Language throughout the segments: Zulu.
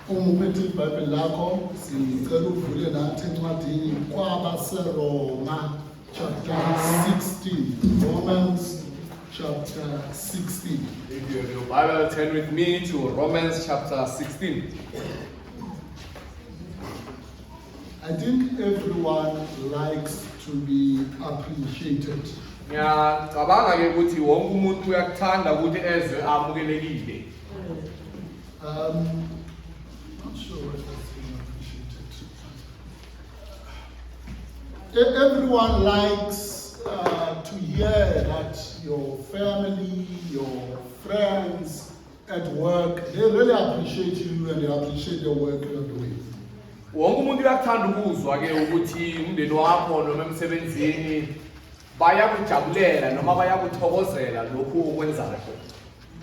Umuphethe iBhayibheli lakho sicela uvule nathi encwadini kwabaseRoma chapter 16. Romans chapter 16. If you have your Bible, turn with me to Romans chapter 16. I think everyone likes to be appreciated. Ngiyacabanga ke ukuthi wonke umuntu uyakuthanda ukuthi ezwe amukelekile. Not sure what is being appreciated. Everyone likes to hear that your family, your friends at work, they really appreciate you and they appreciate the work you're doing. Wonke umuntu uyakuthanda ukuzwa ke ukuthi umndeni wakho noma emsebenzini bayakujabulela noma bayakuthokozela lokhu okwenzayo.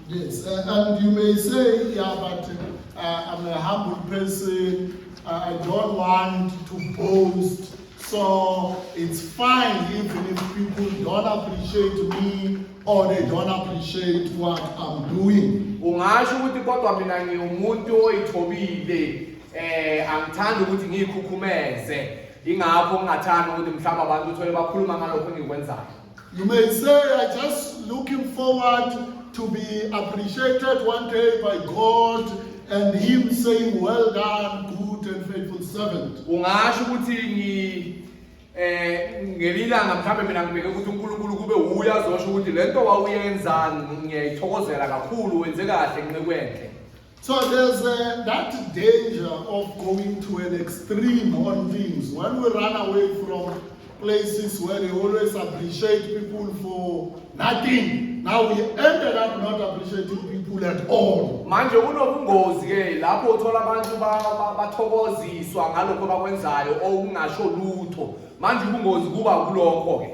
Yes, and you may say, yeah, but I'm a humble person, I don't want to boast, so it's fine even if people don't appreciate me or they don't appreciate what I'm doing. Ungasho ukuthi kodwa mina ngiumuntu oyithobile, angithandi ukuthi ngikhukhumeze, ingakho ngingathanda ukuthi mhlawumbe abantu uthole bakhuluma ngalokho engikwenzayo. You may say, I'm just looking forward to be appreciated one day by God and Him saying, well done, good and faithful servant. Ungasho ukuthi ngelilanga mhlawumbe mina ngibeke ukuthi uNkulunkulu kube uyazosho ukuthi lento wawuyenza ngiyayithokozela kakhulu wenze kahle ngiqekwenhle. So there's that danger of going to an extreme on things. When we run away from places where they always appreciate people for nothing, now we ended up not appreciating people at all. Manje kunobungozi ke lapho uthola abantu bathokoziswa ngalokho bakwenzayo okungasho lutho. Manje ubungozi kuba kulokho ke.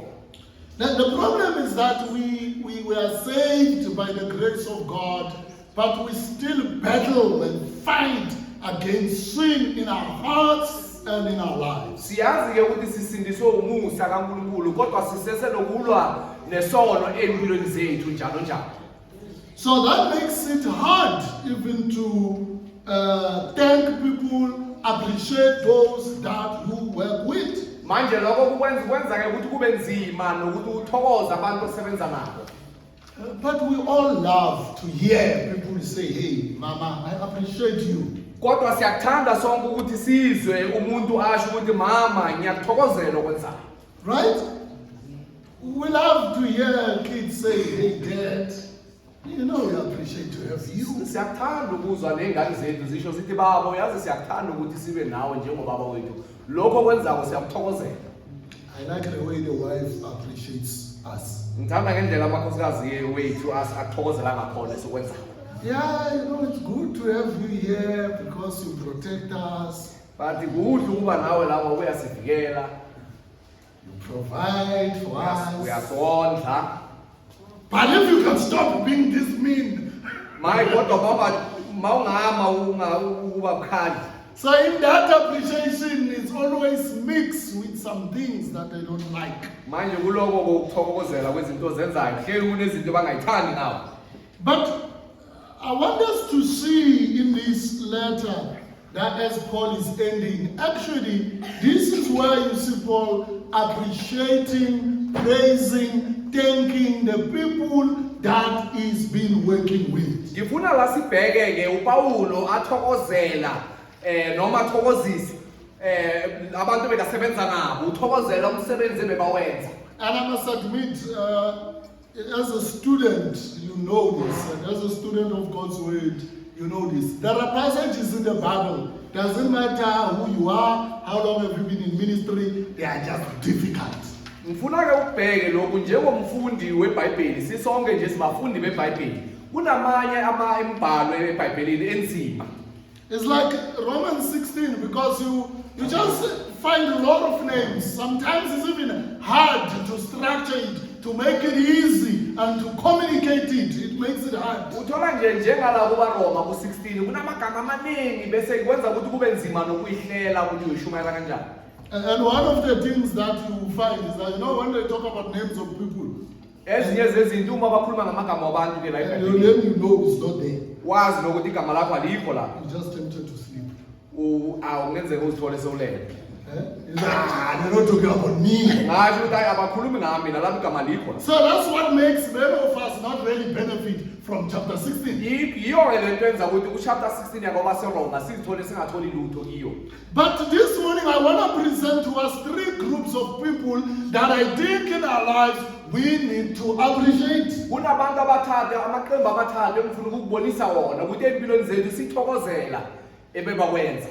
The problem is that we were saved by the grace of God, but we still battle and fight against sin in our hearts and in our lives. Siyazi ke ukuthi sisindiswe umusa kaNkulunkulu kodwa siseselokulwa nesono empilweni zethu njalo njalo. So that makes it hard even to thank people, appreciate those that you work with. Manje lokho kwenza ke ukuthi kube nzima nokuthi uthokoza abantu osebenza nabo. But we all love to hear people say, hey, Mama, I appreciate you. Kodwa siyakuthanda sonke ukuthi sizwe umuntu asho ukuthi mama ngiyakuthokozela okwenzayo. Right? We love to hear kids say, hey, Dad, you know we appreciate to have you. Siyakuthanda ukuzwa nengane zethu zisho sithi baba uyazi siyakuthanda ukuthi sibe nawe njengobaba wethu. Lokho kwenzako siyakuthokozela. I like the way the wife appreciates us. Ngithanda ngendlela amakhosikazi wethu akuthokozela ngakhona esikwenzayo. Yeah, you know, it's good to have you here because you protect us. But kuhle ukuba nawe lapha uyasivikela. You provide for us. Uyasondla. But if you can stop being this mean. My kodwa baba mawungama uba bukhali. So in that appreciation, it's always mixed with some things that I don't like. Manje kuloko kokuthokozela kwezinto zenzayo hleli kunezinto bangayithandi nawo. But I want us to see in this letter that as Paul is ending, actually, this is where you see Paul appreciating, praising, thanking the people that he's been working with. Ngifuna la sibheke ke uPaulo athokozela noma athokozisa abantu bekasebenza nabo uthokozela umsebenzi ebebawenza. And I must admit, as a student, you know this, and as a student of God's word, you know this. There are passages in the Bible. Doesn't matter who you are, how long have you been in ministry, they are just difficult. Ngifuna ke ubheke lokhu njengomfundi weBhayibheli sisonke nje sibafundi beBhayibheli. Kunamanye imibhalo eBhayibhelini enzima. It's like Romans 16 because you just find a lot of names. Sometimes it's even hard to structure it, to make it easy and to communicate it. It makes it hard. Uthola nje njengala kubaRoma ku16 kunamagama amaningi bese kwenza ukuthi kube nzima nokuyihlela ukuthi uyishumayela kanjani. And one of the things that you find is that, you know, when they talk about names of people, ezinye zezinto uma bakhuluma ngamagama wabantu ke la your name you know is not there. wazi nokuthi igama lakho alikho la. You're just tempted to sleep. awungenzeka uzithole sewulele. He's like, they're not talking about me. Ngasho ukuthi abakhulumi ngami mina lapho igama likho. So that's what makes many of us not really benefit from chapter 16. Iyo le nto enza ukuthi ku-chapter 16 yakoba seRoma sizithole singatholi lutho kiyo. But this morning I want to present to us 3 groups of people that I think in our lives we need to appreciate. Kunabantu abathathu amaqembu amathathu engifuna ukukubonisa wona ukuthi empilweni zethu sithokozela ebebakwenza.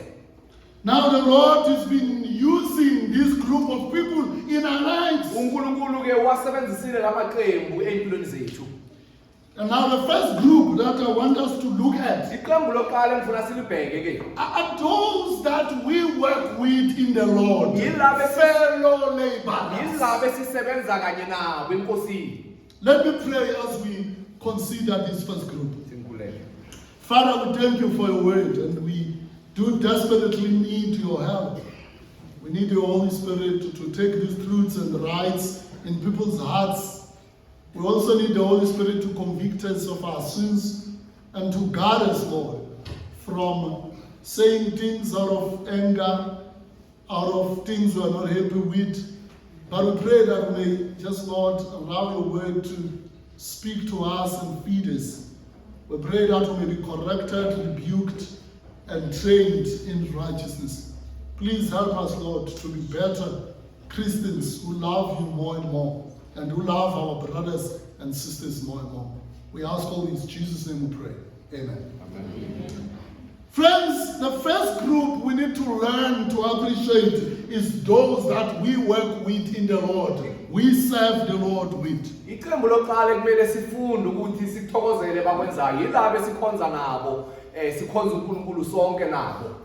Now the Lord has been using this group of people in our lives. uNkulunkulu ke wasebenzisile lamaqembu empilweni zethu. And now the first group that I want us to look at Iqembu lokuqala engifuna silibheke ke are those that we work with in the Lord. Yilabe Fellow laborers. yilabe sisebenza kanye nabo enkosini. Let me pray as we consider this first group. Sinkulele. Father, we thank you for your word, and we do desperately need your help. We need your Holy Spirit to take these truths and rights in people's hearts. We also need the Holy Spirit to convict us of our sins and to guard us, Lord, from saying things out of anger, out of things we are not happy with. But we pray that we may just, Lord, allow your word to speak to us and feed us. We pray that we may be corrected, rebuked, and trained in righteousness. Please help us, Lord, to be better Christians who love you more and more, and who love our brothers and sisters more and more. We ask all this in Jesus' name we pray. Amen. Amen. Friends, the first group we need to learn to appreciate is those that we work with in the Lord. We serve the Lord with. Iqembu lokuqala kumele sifunde ukuthi sikuthokozele bakwenzayo yilabe sikhonza nabo sikhonza uNkulunkulu sonke nabo.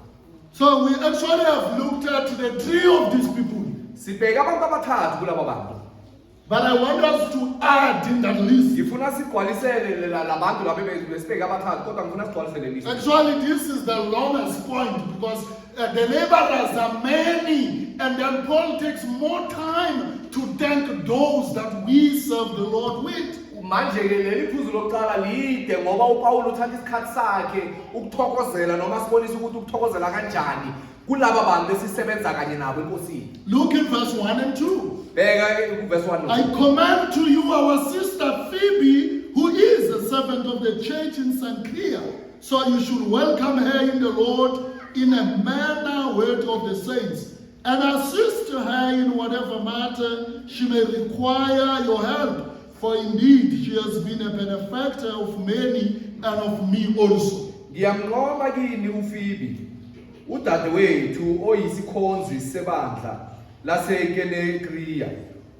So we actually have looked at the 3 of these people. Sibheke abantu abathathu kulabo bantu. But I want us to add in that list. Ngifuna sigcwalisele labantu labe besibheke abathathu kodwa ngifuna sigcwalisele list. Actually, this is the longest point because the laborers are many, and then Paul takes more time to thank those that we serve the Lord with. Manje ke leli phuzu lokuqala lide ngoba uPaul uthatha isikhathi sakhe ukuthokozela noma sibonisa ukuthi ukuthokozela kanjani kulabo bantu esisebenza kanye nabo enkosini. Look in verse 1 and 2. Bheka ku verse 1. I commend to you our sister Phoebe, who is a servant of the church in Cenchrea. So you should welcome her in the Lord in a manner worthy of the saints, and assist her in whatever matter she may require your help. For indeed she has been a benefactor of many and of me also. Ngiyamnqoma kini uPhoebe, udadewethu oyisikhonzi sebandla laseKenekriya,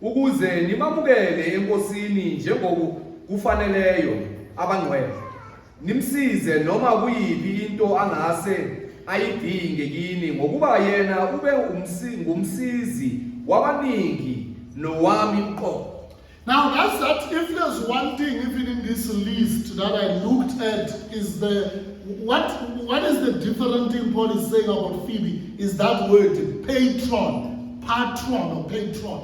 ukuze nimamukele enkosini njengokufaneleyo abangcwele. Nimsize noma kuyiphi into angase ayidinge kini ngokuba yena ube ngumsizi wabaningi nowami uqobo. Now that's that. If there's one thing, even in this list that I looked at, is what is the different thing Paul is saying about Phoebe? Is that word patron, or patron?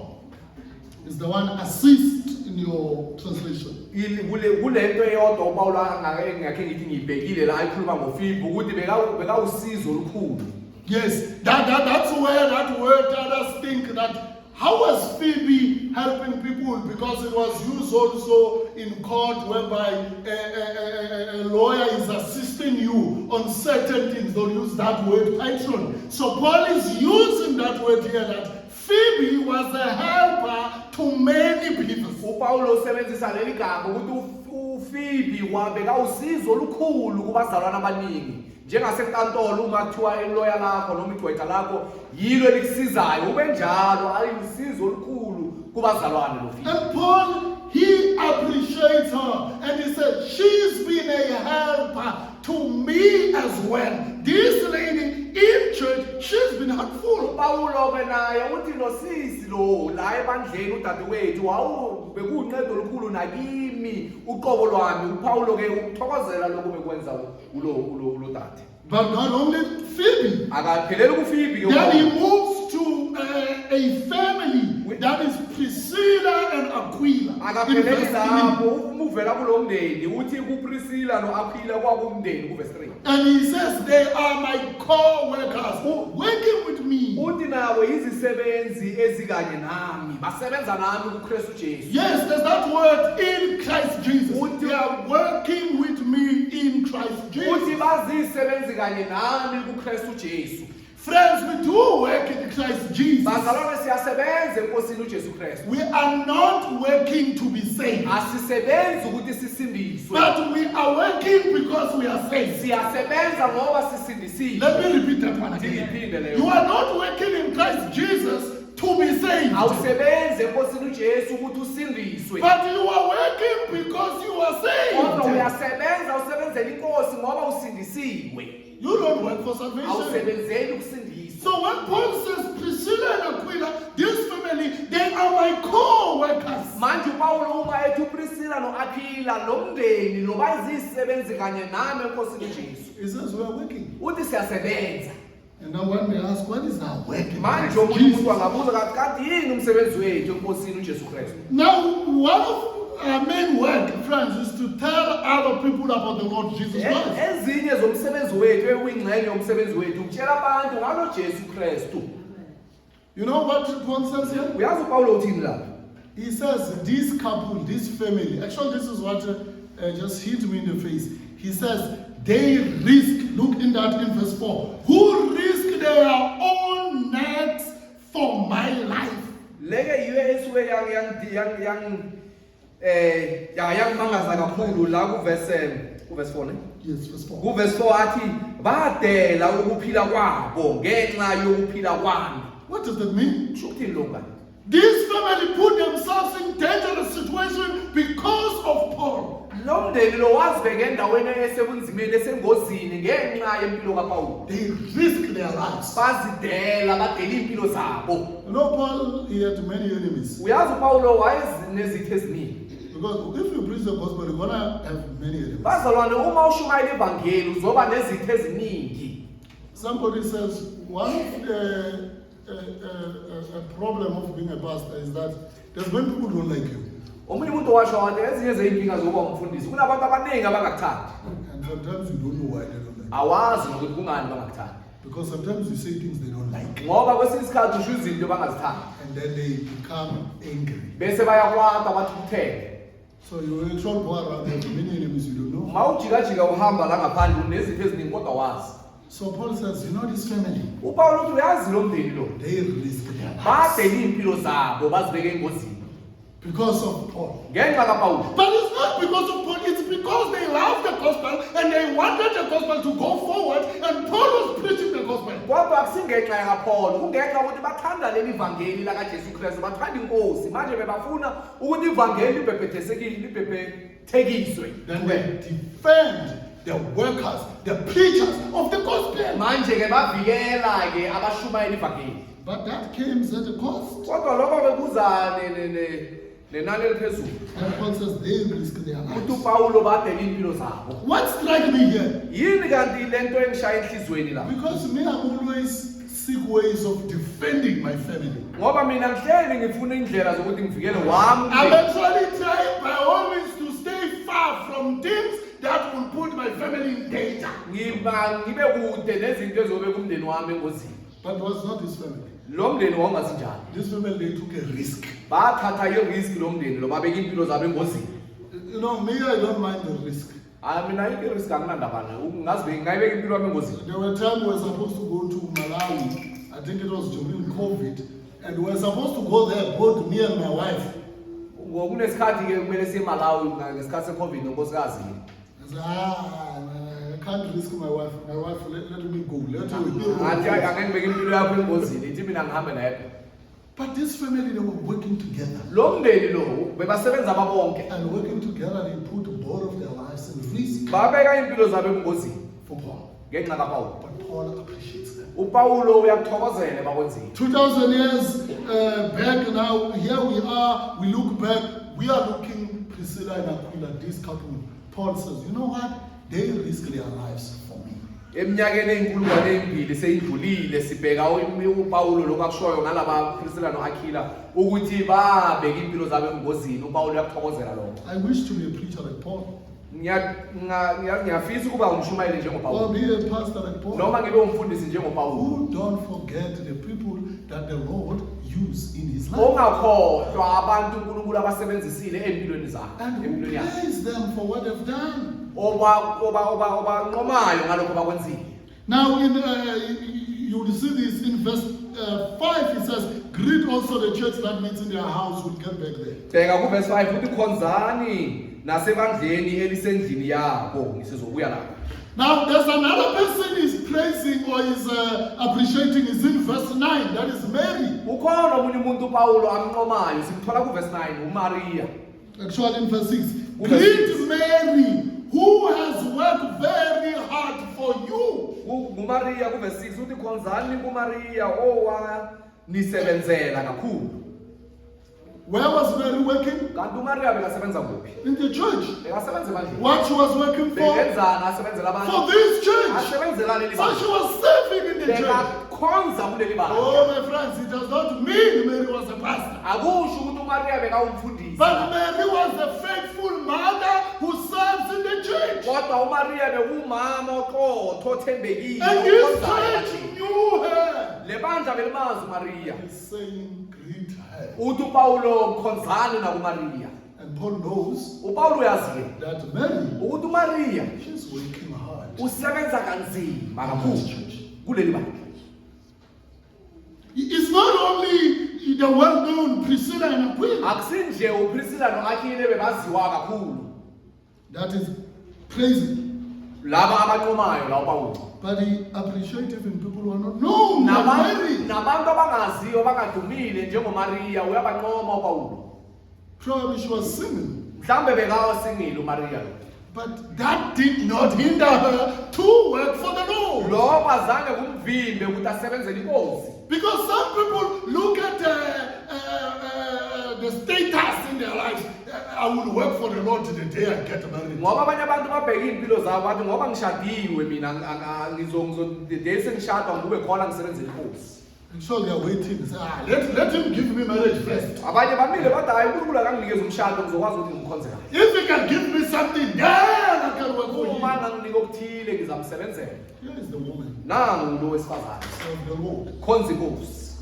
Is the one assist in your translation? Kulento eyodwa uPaul angakhe ngithi ngibhekile la ikhuluma ngoPhoebe ukuthi beka usizo olukhulu. Yes, that's where that word others think that. How was Phoebe helping people? Because it was used also in court whereby a lawyer is assisting you on certain things. They'll use that word patron. So Paul is using that word here that Phoebe was a helper to many people. uPaulo usebenzisa leli gama ukuthi uPhoebe wabeka usizo olukhulu kubazalwana abaningi. Njengasenkantolo uma kuthiwa iloya lakho noma igqwetha lakho yilo elikusizayo ube njalo ayusizo olukhulu kubazalwane lo Phoebe. And Paul, he appreciates her and he said, she's been a helper to me as well. This lady in church, she's been helpful. uPaulo ke naye uthi nosisi lo la ebandleni udadewethu bekuncedo olukhulu nakimi uqobo lwami. uPaulo ke ukuthokozela lokho bekwenza ulo dade. But not only Phoebe. akapheleli kufibi ke Then he uPawulo. moves to a family that is Priscilla and Aquila. In Akapheleli verse 3. lapho uvela kulo mndeni uthi kuPriscilla noAquila kwakumndeni kuverse 3. And he says, they are my co-workers working with me. Uthi nabo izisebenzi ezikanye nami basebenza nami kuKristu Jesu. Yes, there's that word in Christ Jesus. They are working with me in Christ Uthi Jesus. bazisebenzi kanye nami kuKristu Jesu. Friends, we do work in Christ Jesus. Bazalwane siyasebenza enkosini uJesu Kristu. We are not working to be saved, Asisebenzi ukuthi sisindiswe. but we are working because we are saved. Siyasebenza ngoba sisindisiwe. Let me repeat that one again. Ngiyiphinde leyo. You are not working in Christ Jesus to be saved, Awusebenzi enkosini uJesu ukuthi usindiswe. but you are working because you are Kodwa saved. uyasebenza usebenzela inkosi ngoba usindisiwe. You don't work for salvation. Awusebenzeli ukusindiswa. So when Paul says Priscilla and Aquila, this family, they are my co-workers. Manje uPawulo uma ethi uPriscilla noAquila lo mndeni lo bazisebenzi kanye nami enkosini uJesu. He says we are working. Uthi siyasebenza. And now one may ask, what is our work in Manje Christ omunye Jesus? umuntu angabuza kanti yini umsebenzi wethu enkosini uJesu Kristu? Now, one of our main work, friends, is to tell other people about the Lord Jesus Christ. Ezinye zomsebenzi wethu ekuyingxenye yomsebenzi wethu ukutshela abantu ngalo Jesu Kristu. You know what Paul says here? Uyazi uPawulo uthini lapha? He says, this couple, this family, actually this is what just hit me in the face. He says, they risk, look in that in verse 4, who risk their own necks for my life. Leke yiyo esuke yangimangaza kakhulu la kuverse 4 ne? Yes, verse 4. Kuverse 4 athi badela ukuphila kwabo ngenxa yokuphila kwami. What does that mean? Kusho ukuthini lokho kanti? This family put themselves in dangerous situation because of Paul. Lo mndeni lo wazibeka endaweni esebunzimeni esengozini ngenxa yempilo kaPawulo. They risk their lives. Bazidela badela impilo zabo. You know, Paul, he had many enemies. Uyazi uPawulo wayezinezitho eziningi. Because if you preach the gospel, you're going to have many enemies. Bazalwane uma ushumayela ivangeli uzoba nezitho eziningi. Somebody says, one of the problem of being a pastor is that there's many people who don't like you. Omunye umuntu washo wathi ezinye zeyinkinga zokuba umfundisi kunabantu abaningi abangakuthandi. And sometimes you don't know why they don't like Awazi nokuthi kungani bangakuthandi. you. Because sometimes you say things they don't like. Ngoba kwesinye isikhathi usho izinto bangazithandi. And then they become angry. Bese bayakwata bathukuthele. So you actually go around, have many enemies you don't know. Mawujika uhamba la ngaphandle unezitho eziningi kodwa wazi. So Paul says, you know this family, uPawulo uthi uyazi lo mndeni lo. they risk their lives Badela impilo zabo bazibeke engozini. because of Paul. Ngenxa kaPawulo. But it's not because of Paul, it's because they love the gospel and they wanted the gospel to go forward, and Paul was preaching the gospel. Kodwa akusingenxa kaPawulo, kungenxa ukuthi bathanda leli ivangeli la kaJesu Kristu, bathanda inkosi. Manje bebafuna ukuthi ivangeli libhebhethekiswe. Then they defend the workers, the preachers of the gospel. Manje ke bavikela ke abashumayela ivangeli. But that came at a cost. Kodwa lokho bekuzane nenani eliphezulu. And Paul says they risk their Uthi lives. uPawulo badela impilo zabo. What struck me here? Yini kanti lento engishaya enhlizweni la? Because me, I'm always seek ways of defending my family. Ngoba mina ngihleli ngifuna indlela zokuthi ngivikele wami. I'm actually trying by all means to stay far from things that will put my family in danger. Ngibe kude nezinto ezobeka umndeni wami engozini. But it was not his family. Lo mndeni wangasinjani. This family, they took a risk. Bathatha irisk lo mndeni lo babeka impilo zabo engozini. You know, me, I don't mind the risk. Mina irisk anginandaba nayo. Ngazibeka ngayibeka impilo yami engozini. There were times we were supposed to go to Malawi. I think it was during COVID. And we were supposed to go there, both me and my wife. Kunesikhathi ke kumele siye eMalawi ngesikhathi seCovid nonkosikazi. I said, I can't risk my wife. My wife, let me go. Let her Ngathi go. angeke ngibeke impilo yakho engozini. Ithi mina ngihambe naye. But this family, they were working together. Lo mndeni lo bebasebenza babonke. And working together, they put both of their lives in risk Babeka impilo zabo engozini. for Paul. Ngenxa kaPawulo. But Paul appreciates them. uPawulo uyakuthokozela bakwenzile. 2,000 years back now, here we are, we look back, we are looking Priscilla and Aquila, this couple. Paul says, you know what? They risk their lives for me. eminyakeni eyinkulungwane ezimbili seyidlulile sibheka uPawulo lokakushoyo ngalaba Priscilla noAquila ukuthi babeka impilo zabo engozini. uPawulo uyakuthokozela lokho. I wish to be a preacher like Paul, ngiyafisa ukuba umshumayeli or njengoPawulo be a pastor like Paul, noma ngibe umfundisi njengoPawulo. who don't forget the people that the Lord used in his life. Ongakhohlwa abantu uNkulunkulu abasebenzisile empilweni zakhe, And who empilweni yakhe. praise them for what they've done. Obanqomayo ngalokho bakwenzile. Now, you will see this in verse 5. It says, "Greet also the church that meets in their house." We'll get back there. Bheka ku verse 5 uthi khonzani nasebandleni elisendlini yabo. Ngisizobuya lapho. Now, there's another person is praising or is appreciating. Is in verse 9. That is Mary. Ukhona omunye umuntu uPawulo amnqomayo simthola ku verse 9 uMaria. Actually, in verse 6. Verse Greet 6. Mary, who has worked very hard for you. UMaria ku verse 6 uthi khonzani kuMaria owanisebenzela kakhulu. Where was Mary working? Kanti uMaria bekasebenza kuphi? In the church. Bekasebenza ebandleni. What she was working for? Bekenzana asebenzela abantu. For this church. Asebenzela leli So bandla. she was serving in the church. Bekakhonza kuleli bandla. Oh, my friends, it does not mean Mary was a pastor. Akusho ukuthi uMaria bekawumfundisi. But Mary was a faithful mother who serves in the church. Kodwa uMaria bekuwumama oqotho othembekile. And this okhonzayo church kathini. knew her. Le bandla belimazi uMaria. He's saying, greet her. Uthi uPawulo khonzani nakuMaria. And Paul knows uPawulo uyazi that Mary, ukuthi uMaria she's working hard. usebenza kanzima kakhulu kuleli bandla. It's not only the well-known Priscilla and Aquila Akusinje uPriscilla noAquila bebaziwa kakhulu. that is praising, Laba abanqomayo la uPawulo. but he appreciates even people who are not known like Mary. Nabantu abangaziyo bangadumile njengoMaria uyabanqoma uPawulo. Probably she was singing, Mhlambe bekawasingile uMaria. but that did not hinder her to work for the Lord. Lokho azange kumvimbe ukuthi asebenzele inkosi. Because some people look at the status in their lives. I will work for the Lord to the day I get married. Ngoba abanye abantu babheka impilo zabo bathi ngoba ngishadiwe mina ngizongizodese ngishadwa ngube khona ngisebenzele inkosi. And so they are waiting. Say, let him give me marriage first. Abanye bamile bathi hayi uNkulunkulu akanginikeze umshado ngizokwazi ukuthi ngimkhonze kahle. If he can give me something, then I can work for Uma him. nganginika okuthile ngizamsebenzela. Here is the woman Nangu lo wesifazane. of the Lord. Khonza inkosi.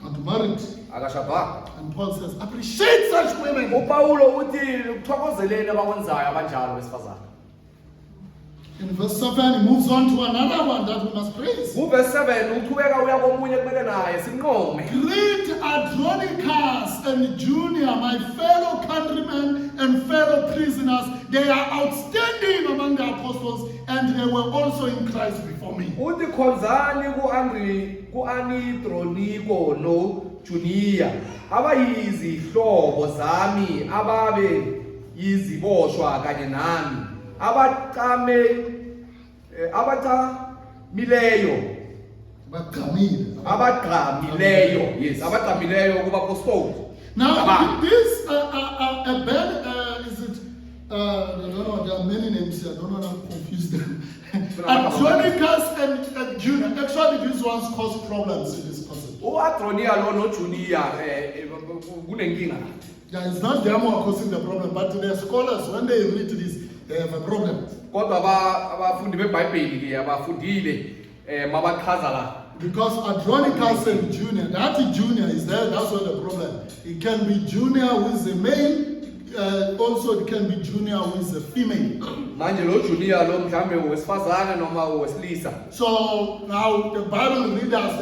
And married. Akashadwanga. And Paul says, appreciate such women. uPawulo uthi ukuthokozeleni abakwenzayo abanjalo besifazane. In verse 7, he moves on to another one that we must praise. Verse 7 uqhubeka uya komunye kumele naye simnqome. Greet Andronicus and Junior, my fellow countrymen and fellow prisoners. They are outstanding among the apostles, and they were also in Christ before me. Uthi khonzani ku-Anidroniko noJunia abayizihlobo zami ababe yiziboshwa kanye nami abaqamileyo yes abaqamileyo kuba apostoli. Now, this I don't know, there are many names here, I don't want to confuse them. Andronicus and Junior, actually these ones cause problems in this person. U-Adronia lo noJunia kunenkinga. Yeah, it's not them who are causing the problem, but the scholars, when they read this, they have a problem. Kodwa abafundi beBhayibheli ke abafundile mabachaza la. Because Andronicus and Junior, that Junior is there, that's what the problem. It can be Junior who is a male, also it can be Junior who is a female. Manje lo Junia lo mhlambe wesifazane noma wesilisa. So now the Bible readers,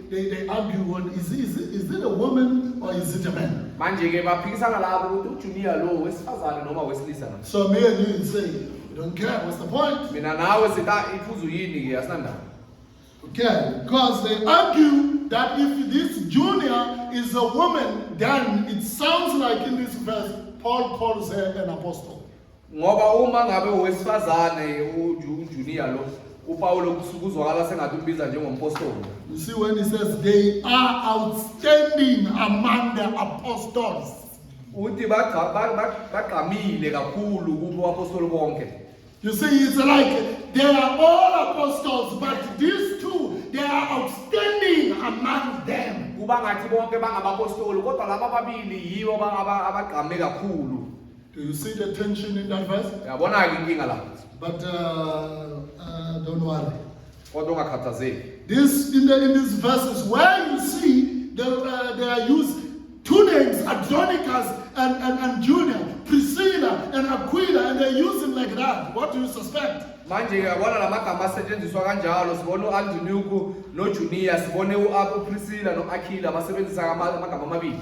they argue, is it a woman or is it a man? Manje ke baphikisana lapho ukuthi uJunia lo wesifazane noma wesilisa na. So me and you say, we don't care, what's the point? Mina nawe sita iphuzu yini ke asinanda. Okay, because they argue that if this Junior is a woman, then it sounds like in this verse, Paul calls her an apostle. Ngoba uma ngabe wesifazane uJunia lo uPaulo kusukuzwakala sengathi umbiza njengompostoli. You see when he says they are outstanding among the apostles. Uthi baqhamile kakhulu kubo apostoli bonke. You see, it's like they are all apostles, but these two, they are outstanding among them. Kuba ngathi bonke bangabapostoli kodwa laba babili yibo abagqame kakhulu. Do you see the tension in that verse? Yabona ke inkinga la. But don't worry. Kodwa ungakhathazeki. This in these verses where you see they are used two names, Andronicus and Junia, Priscilla and Aquila, and they use them like that. What do you suspect? Manje yabona lamagama asetshenziswa kanjalo sibona uAndronicus noJunia sibone uPriscilla noAquila basebenzisa amagama amabili.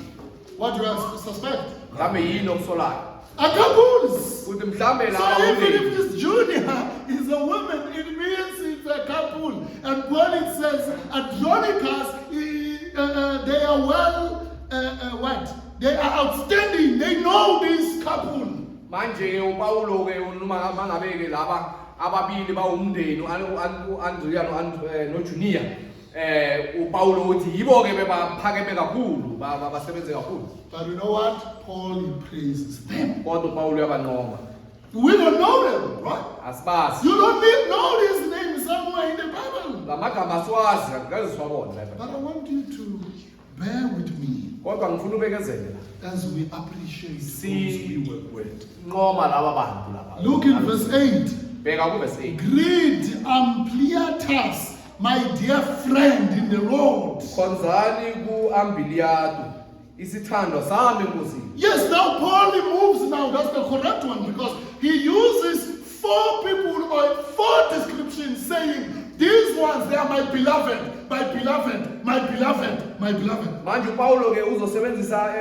What do you suspect? Mhlambe yini okusolayo? A couples. Uthi mhlambe So laba even if this Junia is a woman, it means it's a couple. And when it says Andronicus, they are well, what? They are outstanding. They know this couple. manje uPaulo ke uma mangabe ke laba ababili bawumndeni uAndrea noJunia uPaulo uthi yibo ke bebaphakeme kakhulu basebenze kakhulu. But you know what? Paul praises them. Kodwa uPaulo yabanqoma. We don't know them, right? Asibazi. You don't need know these names somewhere in the Bible. Lamagama siwazi akaze siwabone lapha. But I want you to bear with me Kodwa ngifuna ubekezele as we appreciate those we work with. nqoma laba bantu lapha. Look in verse 8. Bheka ku verse 8. Greet Ampliatus, my dear friend in the Lord. Khonzani kuAmpliatus isithandwa sami Nkosi. Yes, now Paul moves now. That's the correct one because he uses four people or four descriptions saying, these ones, they are my beloved, my beloved, my beloved, my beloved. Manje uPaulo ke uzosebenzisa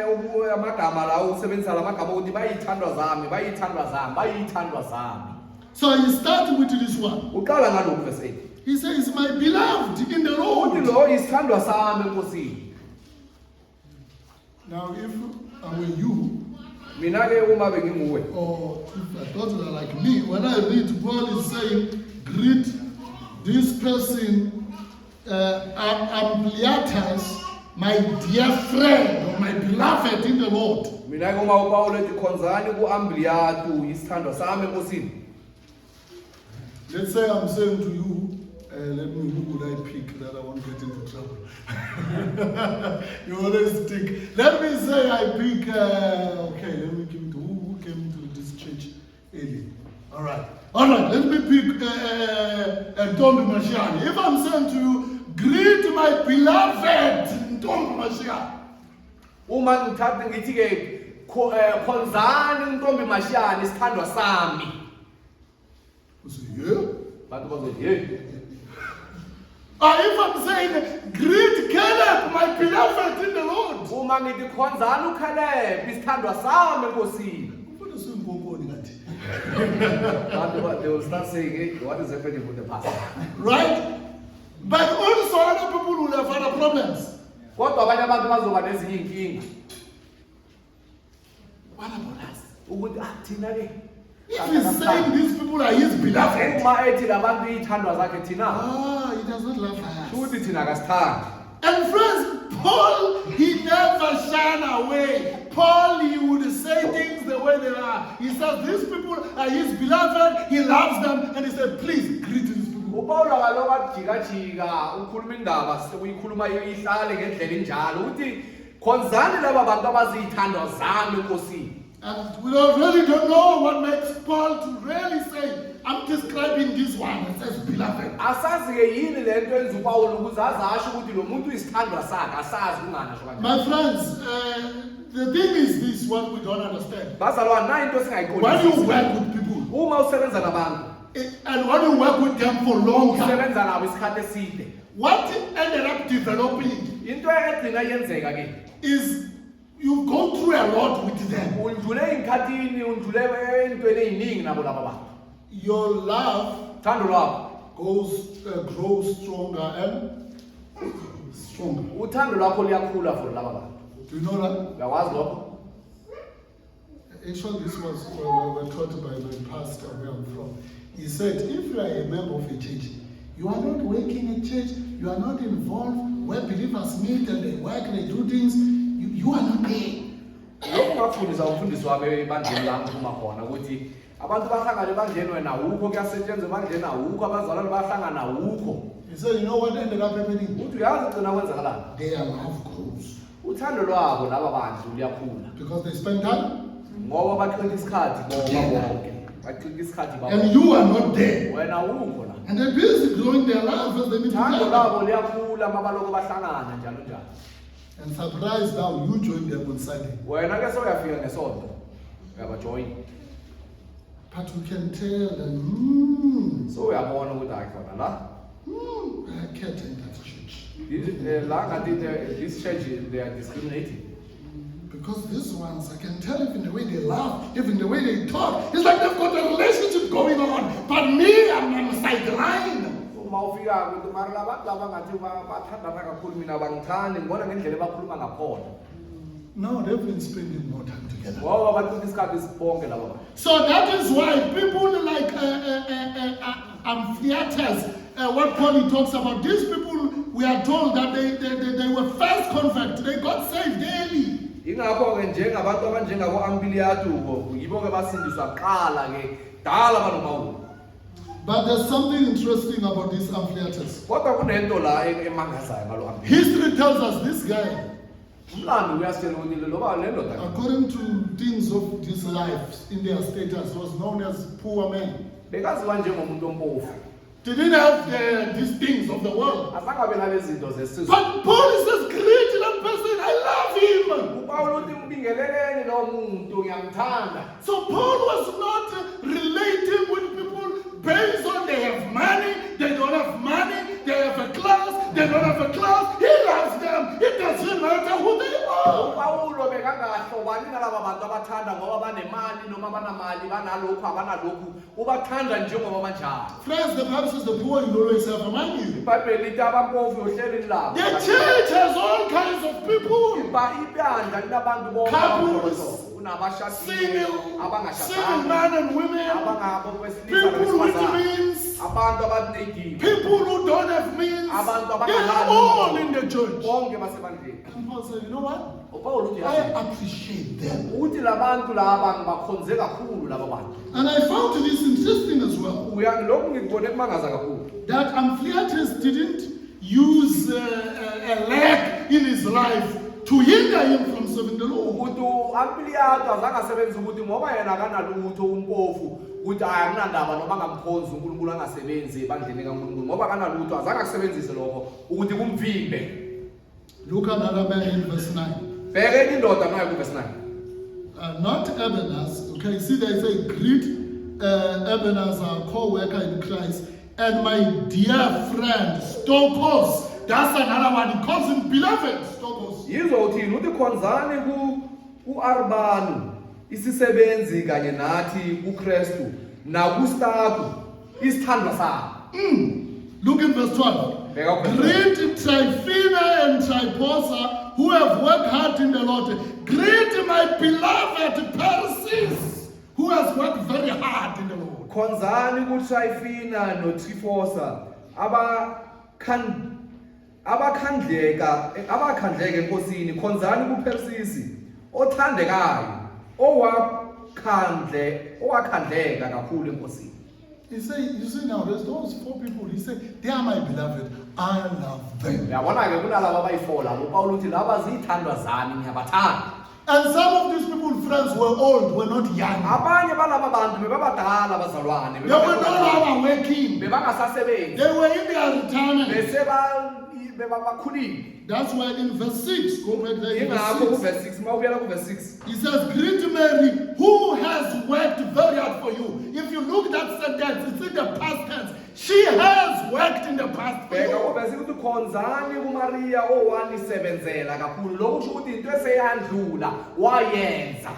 amagama la usebenzisa lamagama ukuthi bayithandwa zami, bayithandwa zami, bayithandwa zami. So he starts with this one. Uqala ngalokho verse 8. He says, my beloved in the Uthi Lord. lo isithandwa sami Nkosini. Now, if I were you, Mina ke uma benginguwe or if I thought you are like me, when I read Paul is saying, greet this person, Ampliatus, my dear friend, or my beloved in the Lord. mina ke uma uPaulo ethi khonzani kuAmpliatus isithandwa sami Nkosini. Let's say I'm saying to you, let me, who would I pick that I won't get into trouble? You always stick. Let me say I pick, okay, let me give it to who came to this church early. All right, let me pick Ntombi Mashiane. If I'm saying to you, greet my beloved Ntombi Mashiane. Uma ngithatha ngithi ke khonzani uNtombi Mashiane isithandwa sami. You say, yeah? Bantu bazothi hey. Or if I'm saying, greet Caleb, my beloved in the Lord. Uma ngithi khonzani uCaleb isithandwa sami Nkosini. Bantu they will start saying hey, what is happening with the pastor? Right? But also other people will have other problems. Kodwa abanye abantu bazoba nezinye inkinga. What about us? Ukuthi thina ke If he's saying these people are his beloved, uma ethi labantu ithandwa zakhe thina he does not love us. ukuthi thina kasithandi. And friends, Paul, he never shan away. Paul, he would say things the way they are. He says, these people are his beloved, he loves them, and he said, please greet these people. uPaulo kaloku ajika ukhuluma indaba sekuyikhuluma ihlale ngendlela enjalo uthi khonzani laba bantu abazithandwa zami Nkosini. And we really don't know what makes Paul to really say, I'm describing this one, it says beloved. Asazi ke yini lento enza uPaulo ukuze azasho ukuthi lo muntu isithandwa sakhe asazi kungani sho kanjalo. My friends, the thing is this, what we don't understand. Bazalwane na into When you singayiqondisi. work with people, Uma usebenza nabantu and when you work with them for long time, usebenza nabo isikhathi eside. what ended up developing Into egcina yenzeka ke is you go through a lot with them. undlule ey'khathini undlule ey'ntweni ey'ningi nabo laba bantu. Your love Thando lwakho grows stronger and stronger. uthando lwakho luyakhula for laba bantu. Do you know that? Uyakwazi lokho? Actually, this was we were taught by my pastor where I'm from. He said, if you are a member of a church, you are not working in church, you are not involved where believers meet and they work, they do things, you are not there. Lokho ngafundisa umfundisi wami ebandleni lami uma khona ukuthi abantu bahlangane bangenwe nawukho kuyasetshenzwa bangena awukho abazalwane bahlangana awukho. He said, you know what ended up happening? Uthi uyazi gcina kwenzakalani? Their love grows. Uthando lwabo laba bantu luyakhula. Because they spend time. Ngoba bachitha isikhathi bonke. Bachitha isikhathi bonke. And you are not there. Wena ukho la. And they're busy growing their love as they meet Uthando together. lwabo luyakhula mabaloko bahlangana njalo njalo. And surprise now, you join them on Sunday. Wena ke soyafika ngesonto. Uyabajoin. But we can tell them, So uyabona ukuthi ayikhona la. I can't enter that church. La ngathi this church they are discriminating. Because these ones, I can tell even the way they laugh, even the way they talk. It's like they've got a relationship going on. But me, I'm on the sideline. Uma ufika ukuthi mara labantu laba ngathi bathandana kakhulu mina bangithandi ngibona ngendlela bakhuluma ngakhona. No, they've been spending more time together. Ngoba bachitha isikhathi sibonke laba bantu. So that is why people like amphitheaters, what Paul talks about, these people, we are told that they were first convert, they got saved early. Ingakho ke njengabantu abanjengabo Ampliato yibo ke basindiswa kuqala ke dala banomawulo. But there's something interesting about these amphitheaters. Kodwa kunento la emangazayo ngalo Ampliato. History tells us this guy, Umlando uyasitshela ukuthi loba le ndoda according to things of this life in their status, was known as poor man. bekaziwa njengomuntu ompofu. They didn't have these things of the world. Asangabe nabezinto zesizwe. But Paul says, great that person, I love him. uPawulo uthi mbingeleleni lo muntu ngiyamthanda. So Paul was not relating with people based on they have money, they don't have money, they have a class, they don't have a class. He loves them. It doesn't matter who they are. uPawulo bekangahlobani nalaba bantu abathanda ngoba banemali noma banamali banalokhu abanalokhu ubathanda njengoba banjalo. Friends, the Bible says the poor you always have among you. iBhayibheli lithi abampofu yohleli labo. The church has all kinds of people. Ibandla linabantu bonke. Couples. Unabashadile Single abangashadanga. men and women. Abangabo besilisa People with nabesifazane. means. Abantu abaningi. People who don't have means. Abantu They're abangalali. all in the church. Bonke basebandleni. And Paul said, you know what? uPawulo uthi I appreciate them. uthi labantu laba ngibakhonze kakhulu laba bantu. And I found this interesting as well. Lokhu ngikubone kumangaza kakhulu. That Amphitheatus didn't use a lack in his life to hinder him from serving the Lord. Ukuthi uAmpliato azange asebenze ukuthi ngoba yena akanalutho umpofu ukuthi ayanandaba noma ngamkhonzi uNkulunkulu angasebenzi ebandleni kaNkulunkulu ngoba akanalutho azange akusebenzise lokho ukuthi kumvimbe. Look at another man in verse 9. Bheke indoda nayo ku verse 9. Not Ebenezer. Okay, see they say, greet Ebenezer, co-worker in Christ, and my dear friend, Stokos. That's another one. He calls him beloved, Stokos. Yizo uthini uthi khonzani ku-Arbanu isisebenzi kanye nathi kuKristu nakuStaku isithandwa sakhe. Look in verse 12. Greet Tryphena and Tryphosa, who have worked hard in the Lord. Greet my beloved Persis, who has worked very hard in the Lord. Khonzani kuTryphena noTryphosa abakhandleka enkosini. Khonzani kuPersisi othandekayo owakhandleka kakhulu enkosini. He said, you see now, there's those 4 people. He said, they are my beloved. I love them. Uyabona ke kunalabo abayi4 labo uPawulo uthi laba zithandwa zami ngiyabathanda. And some of these people, friends, were old, were not young. Abanye balaba bantu bebabadala abazalwane. They were no longer working. Bebangasasebenzi. They were in their retirement. Bebakhulile. That's why in verse 6, go back there in Ingakho verse kuverse 6 mawubuyela kuverse 6. he says, greet Mary, who has worked very hard for you. If you look at that sentence, it's in the past tense. She has worked in the past for Bheka you. kuverse ukuthi khonzani kuMaria owanisebenzela kakhulu. Lokho kusho ukuthi into eseyandlula wayenza.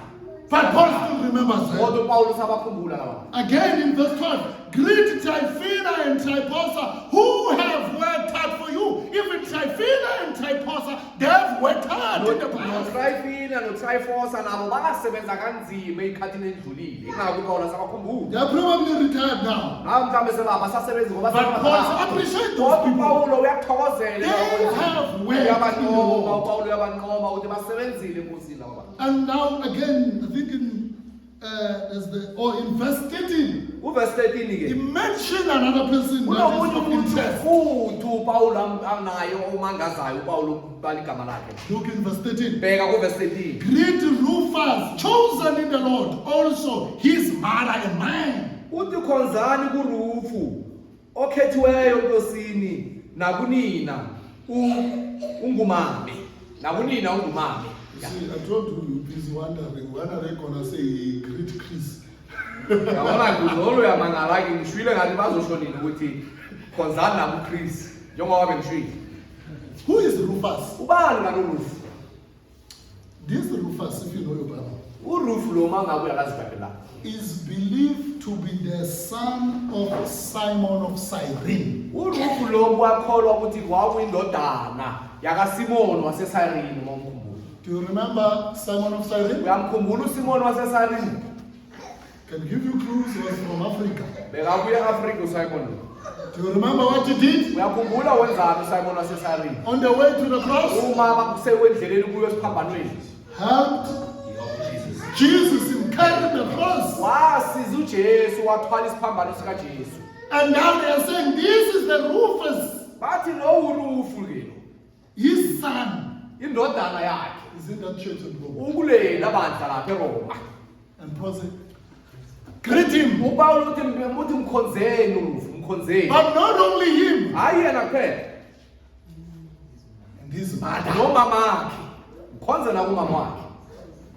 But Paul still remembers her. Kodwa uPawulo sabakhumbula laba. Again in verse 12, greet Tryphena and Tryphosa, who have worked hard for you. Even Tryphena and Tryphosa, they have worked hard in the past. noTryphena noTryphosa nabo basebenza kanzima ekhathini endlulile. Ingakho uPawulo sabakhumbula. They are probably retired now. Mhlawumbe sebasasebenzi ngoba But Paul appreciate those kodwa people. uPawulo uyakuthokozela. They have worked in the uyabanqoma Lord. uPawulo uyabanqoma ukuthi basebenzile enkosini laba bantu. And now again, I think in in verse 13, Uverse 13 he ke. mentioned another person that Kunomunye is of umuntu interest. futhi uPaul anayo omangazayo uPaul ubhala igama lakhe. Look in verse 13. Bheka kuverse 13. Greet Rufus, chosen in the Lord, also his mother and mine. Uthi khonzani kuRufu okhethiweyo enkosini nakunina ungumame. Nakunina ungumame. You see, I told you you'll be wondering, when are they gonna say greet Chris? Yabona ngizolo yamangala ke ngishwile ngathi bazosho nini ukuthi khonzani naku Chris njengoba bengishwile. Who is Rufus? Ubani kana uRufu? This Rufus, if you know your Bible, uRufu lo mangabe uyakazibhekela. is believed to be the son of Simon of Cyrene. uRufu lo kwakholwa ukuthi kwakuyindodana yakaSimoni waseSirini momkhumbulo. Do you remember Simon of Cyrene? Uyamkhumbula uSimoni waseSirini? Can give you clues, he was from Africa. Bekabuya eAfrika uSimon. Do you remember what he did? Uyakhumbula wenzani uSimon waseSirini? On the way to the cross, Uma bakusewendleleni kuyo esiphambanweni. helped Jesus in carrying the cross. Wasiza uJesu wathwala isiphambano sikaJesu. And now they are saying, this is the Rufus, Bathi lo uRufu ke his son. indodana yakhe. Is in that church in Rome. Ukulela bandla lapha eRoma. And Paul said, greet him. uPaul uthi mkhonzeni uRufu, mkhonzeni. But not only him, Hayi yena kuphela. and his mother. Nomamakhe. Mkhonze na kumama wakhe.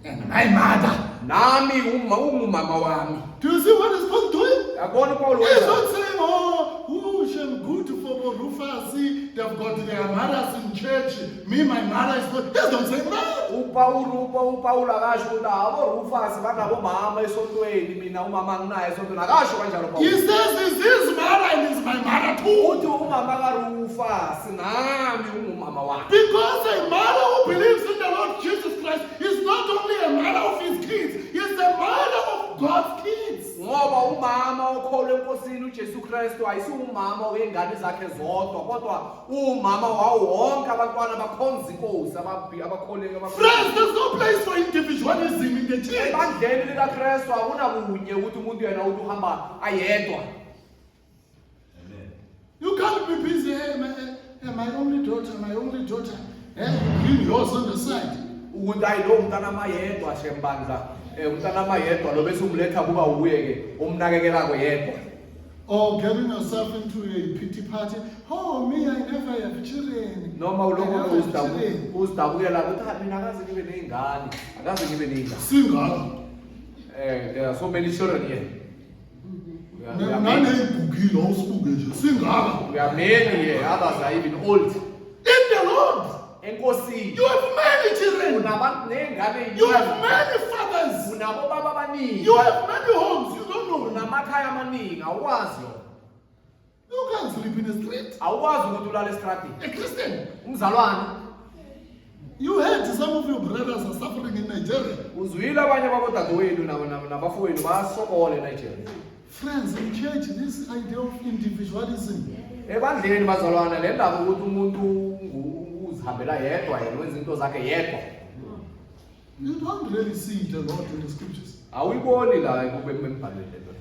And my mother. Nami ungumama wami. Do you see what is Paul doing? Yabona uPaul He's wenza. not saying, oh, who shall good for Rufus? See, they've got their mothers in church. Me, my mother is not. He's not saying that. uPaul akasho ukuthi abo Rufus banabo mama esontweni mina umama nginaye esontweni akasho kanjalo Paul. He says, it's his mother and it's my mother too. Uthi umama kaRufus nami ungumama wakhe. Because a mother who believes in the Lord Jesus Christ is not only a mother of his kids, he's the mother of God's kids. Ngoba umama okholwe enkosini uJesu Kristu ayisumama wengane zakhe zodwa kodwa umama wawo wonke abantwana bakhonza inkosi abakholeke Friends, there's no place for individualism in the church. ebandleni likaKristu akunabunye ukuthi umuntu yena uthi uhamba ayedwa. You can't be busy, hey, my only daughter, bring yours on the side. Ukuthi ayi lo umntana amayedwa shembandla umntana amayedwa lo bese umletha kuba uye ke umnakekela kweyedwa. Or getting yourself into a pity party. Oh, me, I never have children. Noma I uloko never have children. uzidabukela ukuthi mina akaze ngibe nezingane akaze ngibe nezingane. Single. There are so many children here. We are None many. ebhukile awusibuke nje. Single. We are many here. Others are even old. In the Lord, Enkosini. you have many children. Unabantu nengane You have many fathers. unabo baba abaningi. You have many homes. You don't know. Unamakhaya amaningi awuwazi yona. You can't sleep in the street. Awuwazi ukuthi ulala estradini. A Christian. Umzalwane. You heard some of your brothers are suffering in Nigeria. Uzwile abanye babodadewenu nabafowenu bayasokola eNigeria. Friends, in church, this idea of individualism. Ebandleni bazalwane le ndaba ukuthi umuntu uzihambela yedwa yena wenza into zakhe yedwa. You don't really see it a lot in the scriptures. Awuyiboni la embhalweni lento.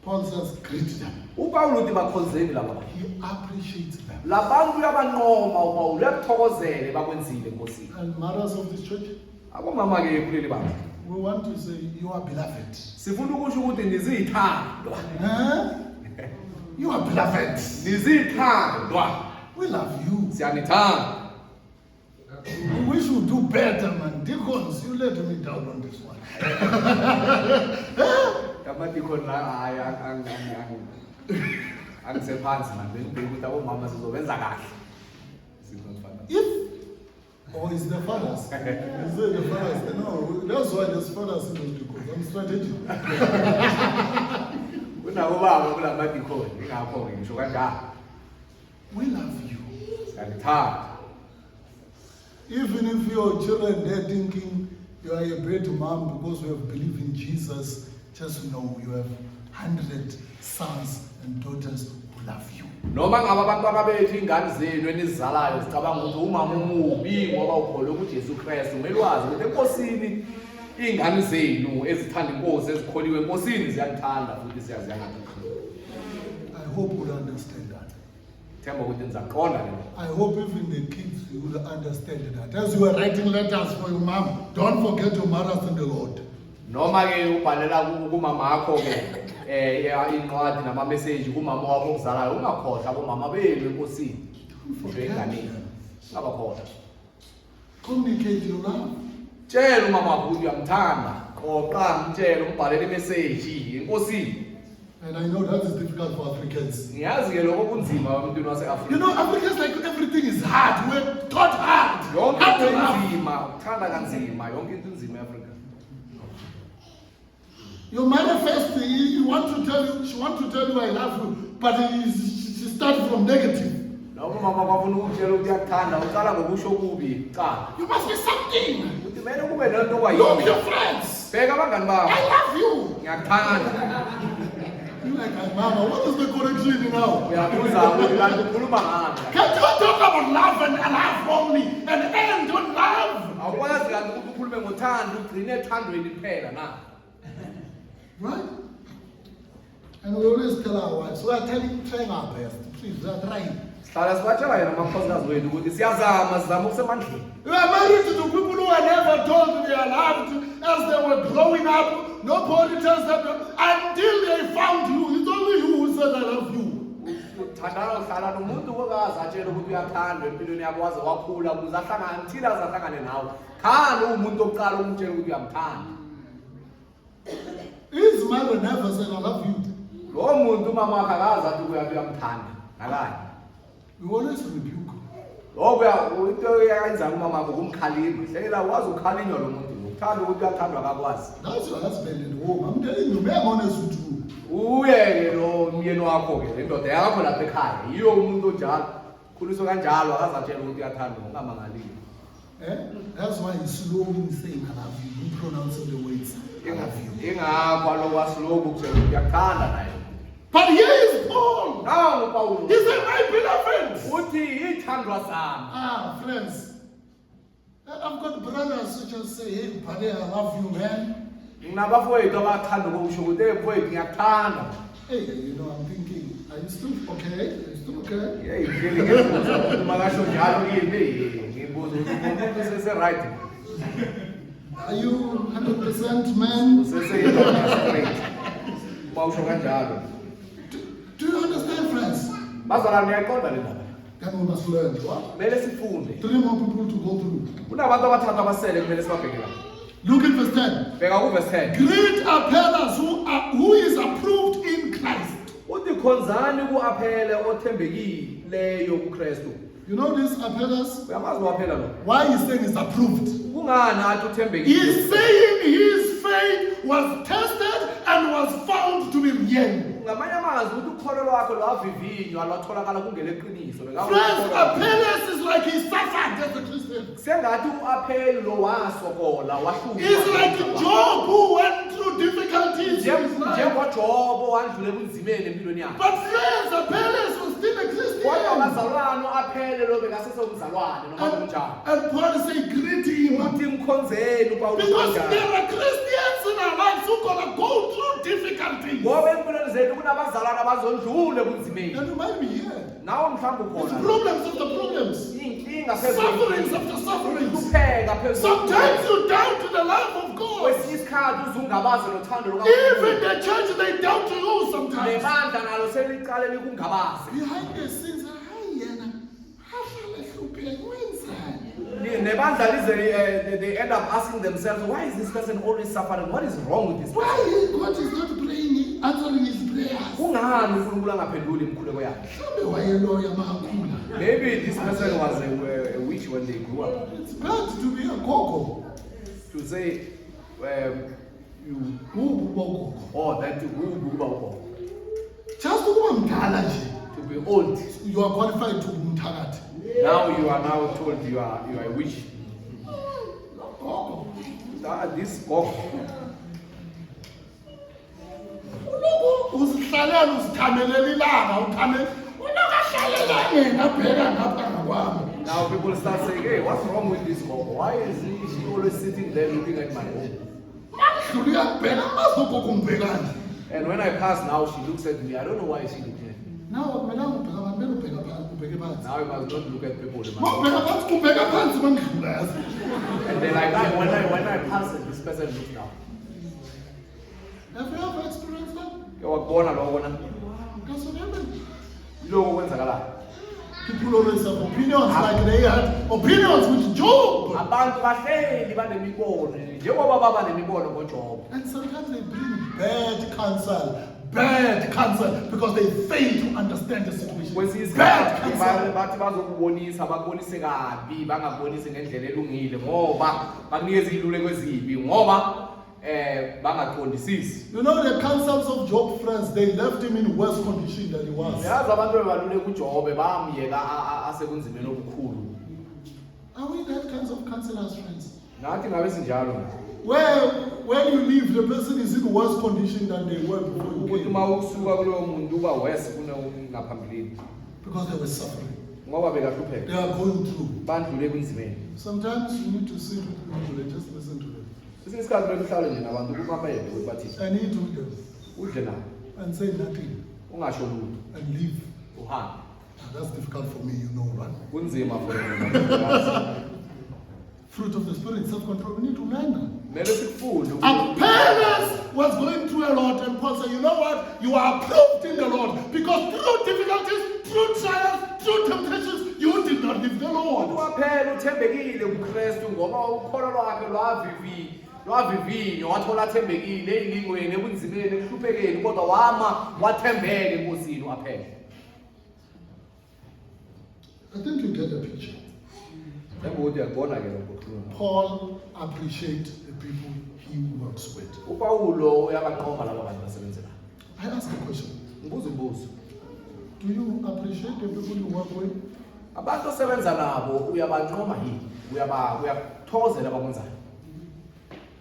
Paul says, greet them. uPaul uthi bakhonzeni laba. He appreciates them. Labantu uyabanqoma uPaul uyakuthokozele bakwenzile enkosini. And mothers of this church, Abomama ke kuleli bandla. we want to say, you are beloved. Sifuna ukusho ukuthi nizithandwa. Huh? You are beloved. Nizithandwa. We love you. Siyanithanda. We wish you do better, man. Deacons, you let me down on this one. Amadikoni la hayi angisephansi manje ngibheka ukuthi abomama sizobenza kahle. Sizofana. If, or is the fathers? Is it the fathers? No, that's why there's fathers in those deacons. I'm strategic. Kunabo baba kulamadikoni ingakho ngisho kanjalo. We love you. Siyanithanda. Even if your children, they're thinking you are a great mom because you have believed in Jesus, just know you have 100 sons and daughters who love you. Noma ngabe abantwana bethu ingane zenu enizizalayo zicabanga ukuthi umama umubi ngoba ukholwe kuJesu Kristu, kumele wazi ukuthi enkosini iy'ngane zenu ezithanda inkosi ezikholiwe enkosini ziyanithanda futhi siyaziyana. I hope you'll understand that. Themba ukuthi nizaqonda le nto. I hope even the kids will understand that. As you are writing letters for your mom, don't forget your mothers in the Lord. Noma ke ubhalela kumama wakho ke incwadi nama-message kumama wakho okuzalayo ungakhohlwa kumama benu enkosini. Nje enganeni ungabakhohlwa. Communicate your love. Tshela umama wakho ukuthi uyamthanda. Qoqa mtshela umbhalele imessage enkosini. And I know that is difficult for Africans. Ngiyazi ke lokho kunzima emntwini wase-Afrika. You know, Africans like everything is hard. We're taught hard. Yonke Hard into to love. inzima, uthanda kanzima, yonke into inzima eAfrika. Your mother first, you want to tell you, she wants to tell you I love you, but she starts from negative. Noma umama kwafuna ukutshela ukuthi uyakuthanda, uqala ngokusho okubi kuqala. You must be something. Uthi kumele kube nento Look kwayiyo. your friends. Bheka abangani bakho. I love you. Ngiyakuthanda. You're like, mama, what is the connection now? Uyabuza ukuthi kanti ukhuluma ngani? Can't you talk about love and love only and end on love? Awukwazi kanti ukuthi ukhulume ngothando ugcine ethandweni kuphela na. Right? And we always tell our wives, we are trying our best. Please, we are trying. Sihlala sibatshela yena amakhosikazi wethu ukuthi sizama okusemandleni. We are married to people who were never told they are loved as they were growing up. Nobody tells them until they found you. It's only you who said I love you. Uthandana uhlala nomuntu okazi atshela ukuthi uyathandwa empilweni yakho waze wakhula ukuze ahlangane until aze ahlangane nawe. Khani umuntu oqala umtshela ukuthi uyamthanda. His mother never said I love you. Lo muntu umama wakhe akazi athi uyamthanda. Nakani? We always rebuke. Lokho into eyenza umama wakho kumkhalima. Hlela wazi ukhalinywa lo muntu. Uthanda ukuthi uyathandwa akakwazi. That's your husband at home. I'm telling you, being honest with you. Uyeke lo myeni wakho ke le ndoda yakho lapha ekhaya. Yiyo umuntu onjalo. Khuliso kanjalo akazatshela ukuthi uyathandwa ungamangalile. That's why he's slow in saying I love you. He pronouncing the words I love you. Ingakho lo waslobo ukutshela ukuthi uyakuthanda naye. But here is Paul. Nawo uPawulo. He said, my beloved. Uthi ithandwa sami. Friends. I've got brothers who just say, hey, buddy, I love you, man. Nginabafowethu abathanda ukusho ukuthi mfowethu ngiyakuthanda. Hey, you know, I'm thinking, are you still okay? Are you still okay? Hey, ngibuza ukuthi makasho njalo yini ngibuza ukuthi umuntu usese-right. Are you 100% man? Usese-yindoda straight. Uma usho kanjalo. Do you understand, friends? Bazalwane niyayiqonda le ndaba. Then we must learn. What? Kumele sifunde. 3 more people to go through. Kunabantu abathathu abasele kumele sibabheke lapha. Look at verse 10. Bheka kuverse 10. Greet Apollos who is approved in Christ. Uthi khonzani ku-Aphele othembekileyo kuKristu. You know this Apollos? Uyamazi u-Aphela lo? Why he's saying he's approved? Kungani athi uthembekile? He's saying his faith was tested and was found to be real. Ngamanye amazwi ukuthi ukholo lwakho lwavivinywa lwatholakala kungeleqiniso. Friends, Apollos is like he suffered as a Christian. Sengathi u-Apheli lo wasokola wahlupha. It's like Job who went through difficulties. NjengoJobo wandlule ebunzimeni empilweni yakhe. But friends, Apollos was still a Christian. Kodwa bazalwane u-Aphele lo bekasesomzalwane noma kunjalo. And Paul say, greet him. Uthi mkhonzeni uPawulo Because kanjalo. there are Christians in our lives who gonna go through difficulties. Ngoba empilweni zethu kunabazalwane abazondlule ebunzimeni. And you might be here. Nawe mhlawumbe It's ukhona. problems after problems. Inkinga Sufferings after sufferings. kupheka phezulu. Sometimes you doubt the love of God. Kwesinye isikhathi uzungabaze nothando Even the church, they doubt you sometimes. nebandla nalo seliqale likungabaze. Behind the scenes, hayi yena, ahlala ehlupheka, wenzani? Nebandla they end up asking themselves, why is this person always suffering? What is wrong with this person? Why God is not praying, answering his prayers? Kungani uNkulunkulu angaphenduli imikhuleko yakhe? Mhlawumbe wayeloya makhula. Maybe this person was a witch when they grew up. It's bad to be a gogo. To say, you, Gogo. or that you, Just ukuba mdala nje. to be old. You are qualified to be mthakathi. Now you are now told you are a witch. Gogo. This gogo. Uloku uzihlalela uzithamelela ilanga uthamela. Unokahlalela yena bheka ngapha ngakwami. Now people start saying, hey, what's wrong with this gogo? Why is she always sitting there looking at my home? And when I pass now, she looks at me. I don't know why she looking at me. Now you must not look at people. And then when I pass it, this person looks down. Have you ever experienced that? That's what happened. People always have opinions like they had opinions with Job. And sometimes they bring bad counsel, because they fail to understand the situation. Bad counsel. You know the counsels of Job, friends, they left him in worse condition than he was. Are we that kinds of counselors, friends? Where when you leave, the person is in worse condition than they were before you came. Because they were suffering. They are going through. Sometimes you need to sit with people and just listen to them. And eat with them. And say nothing. And leave. That's difficult for me, you know, right? Fruit of the Spirit, self-control. We need to learn that. Apollos was going through a lot, and Paul said, you know what? You are approved in the Lord, because through difficulties, through trials, through temptations, you did not leave the Lord. I think you get the picture. Paul appreciates the people he works with. I ask a question. Do you appreciate the people you work with?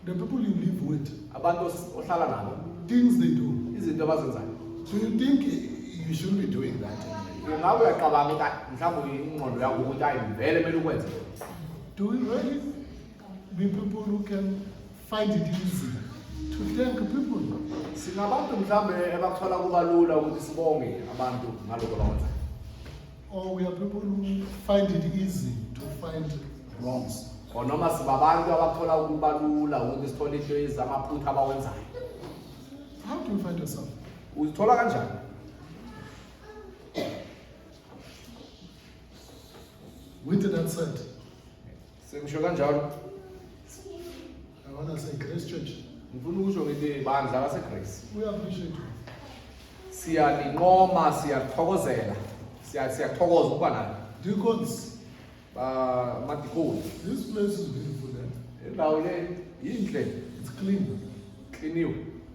The people you live with, things they do. Do you think you should be doing that? Do we really be people who can find it easy to thank people? Or we are people who find it easy to find wrongs? How do you find yourself? With that said, I want to say Grace Church, we appreciate you. Deacons, this place is beautiful. It's clean.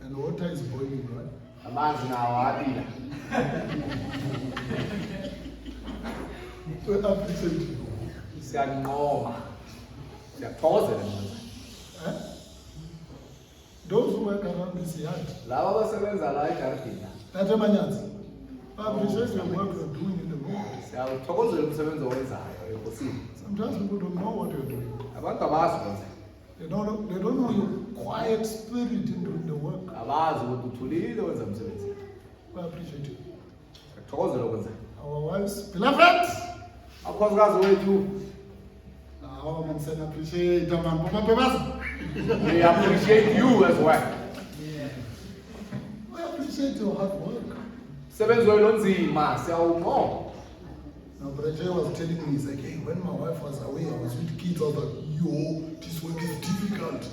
And the water is boiling, right? We appreciate you. Those who work around this yard, I appreciate the work you're doing in the room. Sometimes people don't know what you're doing. They don't know your quiet spirit in doing the work. We appreciate you. Our wives, beloved. We appreciate you as well. We appreciate your hard work. Now, Brother Jay was telling me, he's like, hey, when my wife was away, I was with kids, I was like, yo, this work is difficult.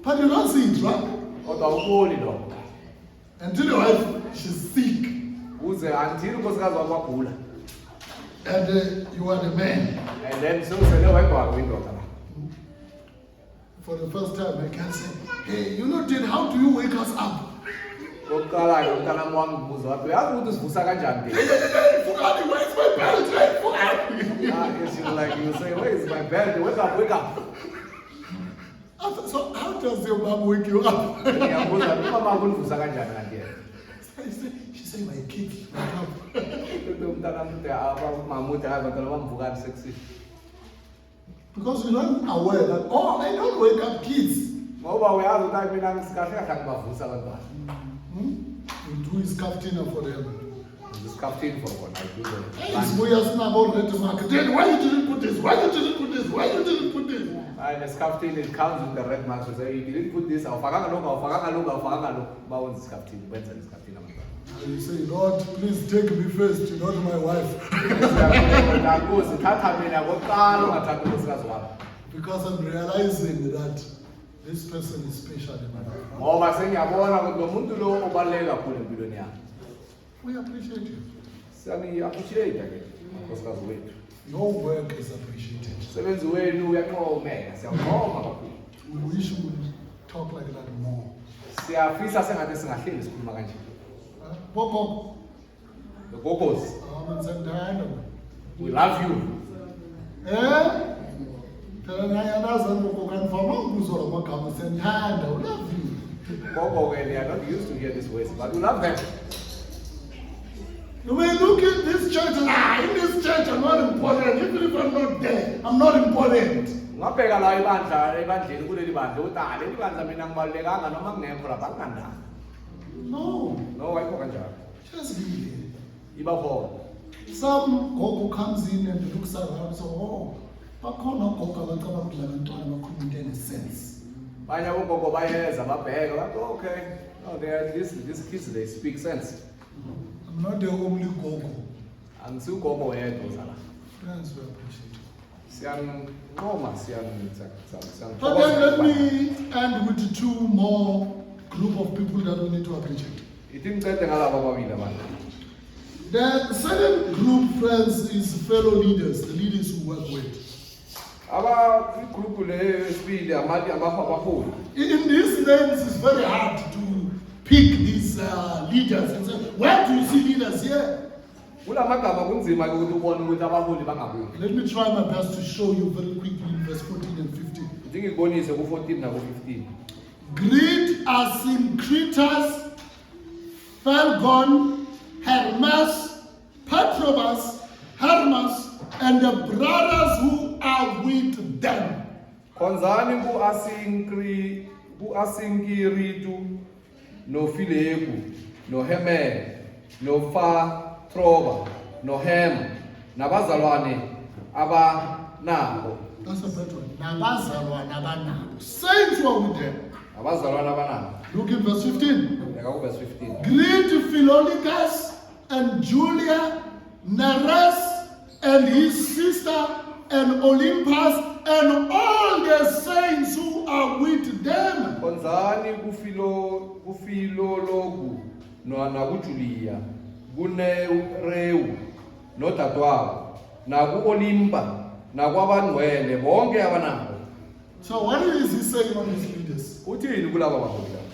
But you don't see it, right? Until your wife, she's sick. And you are the man. And then for the first time, I can say, hey, you know, Dad, how do you wake us up? Where's my belt? She's like, you say, where's my belt? Wake up. So how does your mom wake you up? She said, my kids wake up. Because you're not aware that, oh, I don't wake up kids. ngoba uyazi ukuthi hayi mina ngisikahle kahle ngibavusa abantwana. You do his captain for them. Ngisikafini for bona, I do them. It's weird, already marketed. Why you didn't put this? Why you didn't put this? Why you didn't put this? And the scarfin, it comes with the red marks. So you didn't put this. Awufakanga lokhu. Bawenza iscarfin, wenza iscarfin abantwana. And you say, Lord, please take me first. You're not my wife. Nkosi, thatha mina kokuqala ungathathi unkosikazi wami. Because I'm realizing that this person is special in my life. Ngoba sengiyabona ukuthi lo muntu lo ubaluleke kakhulu empilweni yami. We appreciate you. Siyani-appreciate ke unkosikazi wethu. Your work is appreciated. Umsebenzi wenu uyancomeka, siyancoma kakhulu. We wish we would talk like that more. Siyafisa sengathi singahleli sikhuluma kanje. Bobo, Gogosi, we love you. Gogo, they are not used to hear these words, but we love them. You may look at this church and in this church I'm not important. Even if I'm not there, I'm not important. Ngabheka la ebandleni kuleli bandla uthi leli bandla mina ngibalulekanga noma kungekho lapha kungandani. No. No, ayikho kanjalo. Just be here. Iba khona. Some gogo comes in and looks around, so bakhona gogo abacabanga ukuthi labantwana bakhuluma into enesense. Banye abogogo bayeza babheka bathi okay. No, they are these kids, they speak sense. I'm not the only gogo. Angisugogo wedwa zala. Friends, we appreciate you. Siyancoma, But then let me end with two more group of people that we need to appreciate. The second group, friends, is fellow leaders, the leaders who work with. In these names, it's very hard to pick these leaders and say, where do you see leaders here? Let me try my best to show you very quickly in verse 14 and 15. Greet Asyncritus, Phlegon, Hermas, Patrobas, Hermas, and the brothers who are with them. Konzani ku Asinkiritu, no Philegu, no Hemen, no Patroba, no Hem, nabazalwane abanabo. That's the first one. Nabazalwane abanabo. Saints who are with them. Look in verse 15. Greet Philologus and Julia, Nereus and his sister, and Olympus, and all the saints who are with them. Konzani kufilologu nakujulia kunereu nodadwabo naku-Olimpa nakwabangcwele bonke abanabo. So what is he saying on his leaders?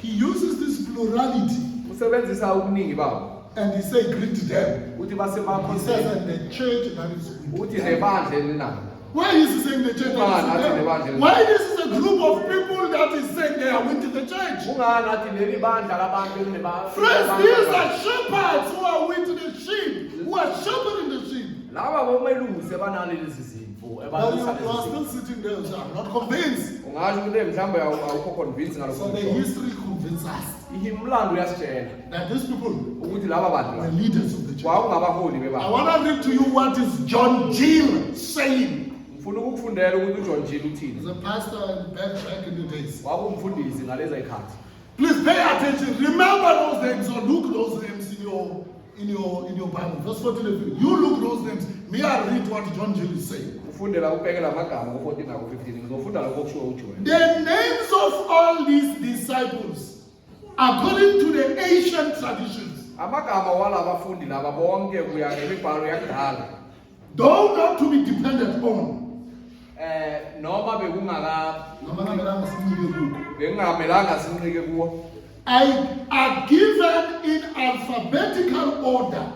He uses this plurality and he says greet them. He says and the church that is with them. Why is he saying the church that is with them? Why this is a group of people that is saying they are with the church? Friends, these are shepherds who are with the sheep, who are shepherding the sheep. Now you are still sitting there and say, I'm not convinced. So the history convinces us that these people were leaders of the church. I want to read to you what is John Gill saying. He's a pastor back in the days. Please pay attention. Remember those names or look those names in your Bible. Verse 14. You look those names. May I read what John Gill is saying? The names of all these disciples, according to the ancient traditions, though not to be dependent on, are given in alphabetical order.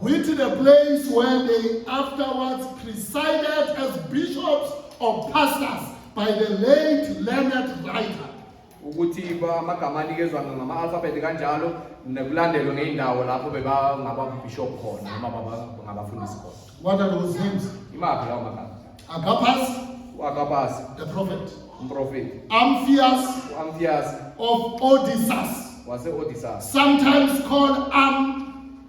With the place where they afterwards presided as bishops or pastors by the late learned writer. nekulandelwe ngeindawo lapho bebangababishop khona noma ngabafundisi khona. What are those names? Imaphi lawo magama? Agabus, uAgabus, the prophet. umprofeti, Amphias uAmplias of Odysseus, wase-Odysseus, sometimes called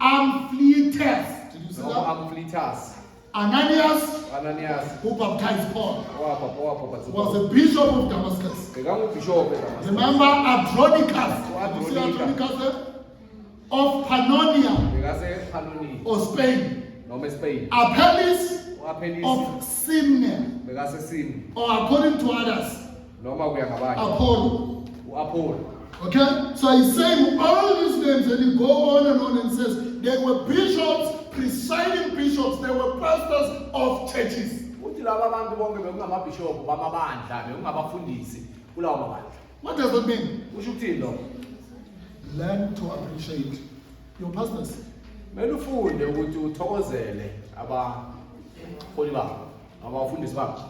Amphitheus. Did you see noma that? Amplitas, Ananias, Ananias, who baptized Paul, owabhaphathisa was the bishop of Damascus. bekangubhishophu eDamascus. Remember Andronicus, did you see Andronicus. Andronicus there? Of Pannonia Bekase-Panoni or Spain. noma eSpain. Apelles uAphelis of Simne, bekase-Sim or according to others, noma kuya ngabanye Apollo. uApollo. Okay? So he's saying all these names, and he go on and says they were bishops, presiding bishops, they were pastors of churches. Uthi laba bantu bonke bekungamabhishophu bamabandla bekungabafundisi kulawo mabandla. What does that mean? Kusho ukuthini lokho? Learn to appreciate your pastors. Kumele ufunde ukuthi uthokozele abaholi bakho, abafundisi bakho.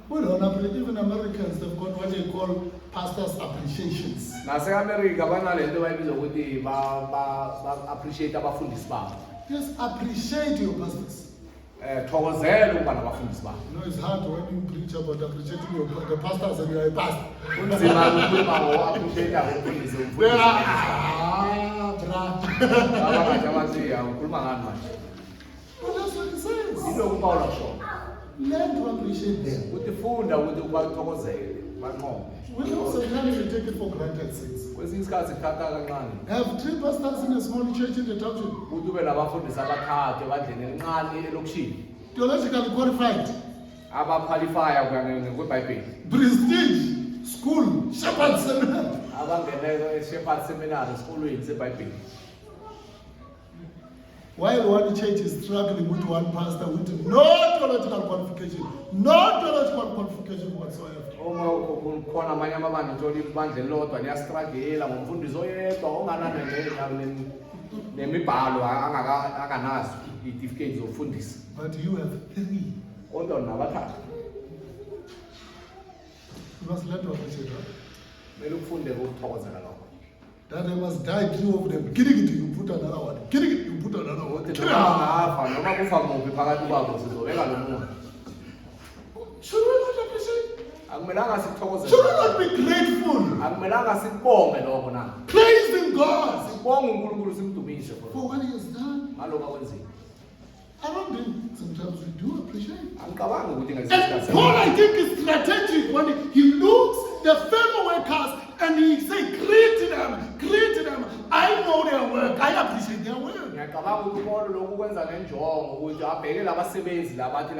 We don't appreciate, even Americans, they've got what they call pastors' appreciations. Nase-America banalento bayibiza ukuthi ba-appreciate abafundisi babo. Yes, appreciate your pastors. Thokozela ukuba nabafundisi babo. You know, it's hard when you preach about appreciating the pastors and you're a pastor. Kunzima ukukhuluma ngo-appreciate abafundisi Brah. abakade abaziya ukhuluma ngani manje? But that's what it says. Yilokhu uPawulu akusho. Learn to appreciate them. Ukuthi funda ukuthi ubathokozele banqobe. We know sometimes we take it for granted, saints. Kwesinye isikhathi kuthatha kancane. Have 3 pastors in a small church in the township, Ukuthi ube nabafundisi abathathu ebandleni elincane elokishini. theologically qualified, Abaqualifya kuya ngokweBhayibheli. prestige, school, shepherd seminar. Abangenele eShepherd Seminary esikolweni seBhayibheli. While one church is struggling with one pastor with no theological qualification whatsoever. Uma kukhona amanye amabandla uthola ibandla elilodwa liyastruggle ngomfundisi oyedwa nemibhalo anganazo itifiketi zokufundisa. But you have 3. Kodwa nabathathu. You must learn to appreciate that. Kumele ufunde ukuthokozela lokho. That they must die 3 of them. Kirikiti, you put another one. Kirikiti, you put another one. Ukuthi noma ngafa noma kufa muphi phakathi kwabo sizobeka lo muntu. Should we not appreciate? Akumelanga Should we sikuthokozele. not be grateful? Akumelanga sikubonge lokho na. Praising God Sibonge uNkulunkulu simdumise for what He has done. ngalokho akwenzile. I don't think sometimes we do appreciate. Angicabangi ukuthi And ngesikhathi Paul, I think, is strategic when he looks the fellow workers and he say, greet them. I know their work. I appreciate their work. ngiyacabanga ukuthi uPaul lokhu kwenza ngenjongo ukuthi abheke labasebenzi labathi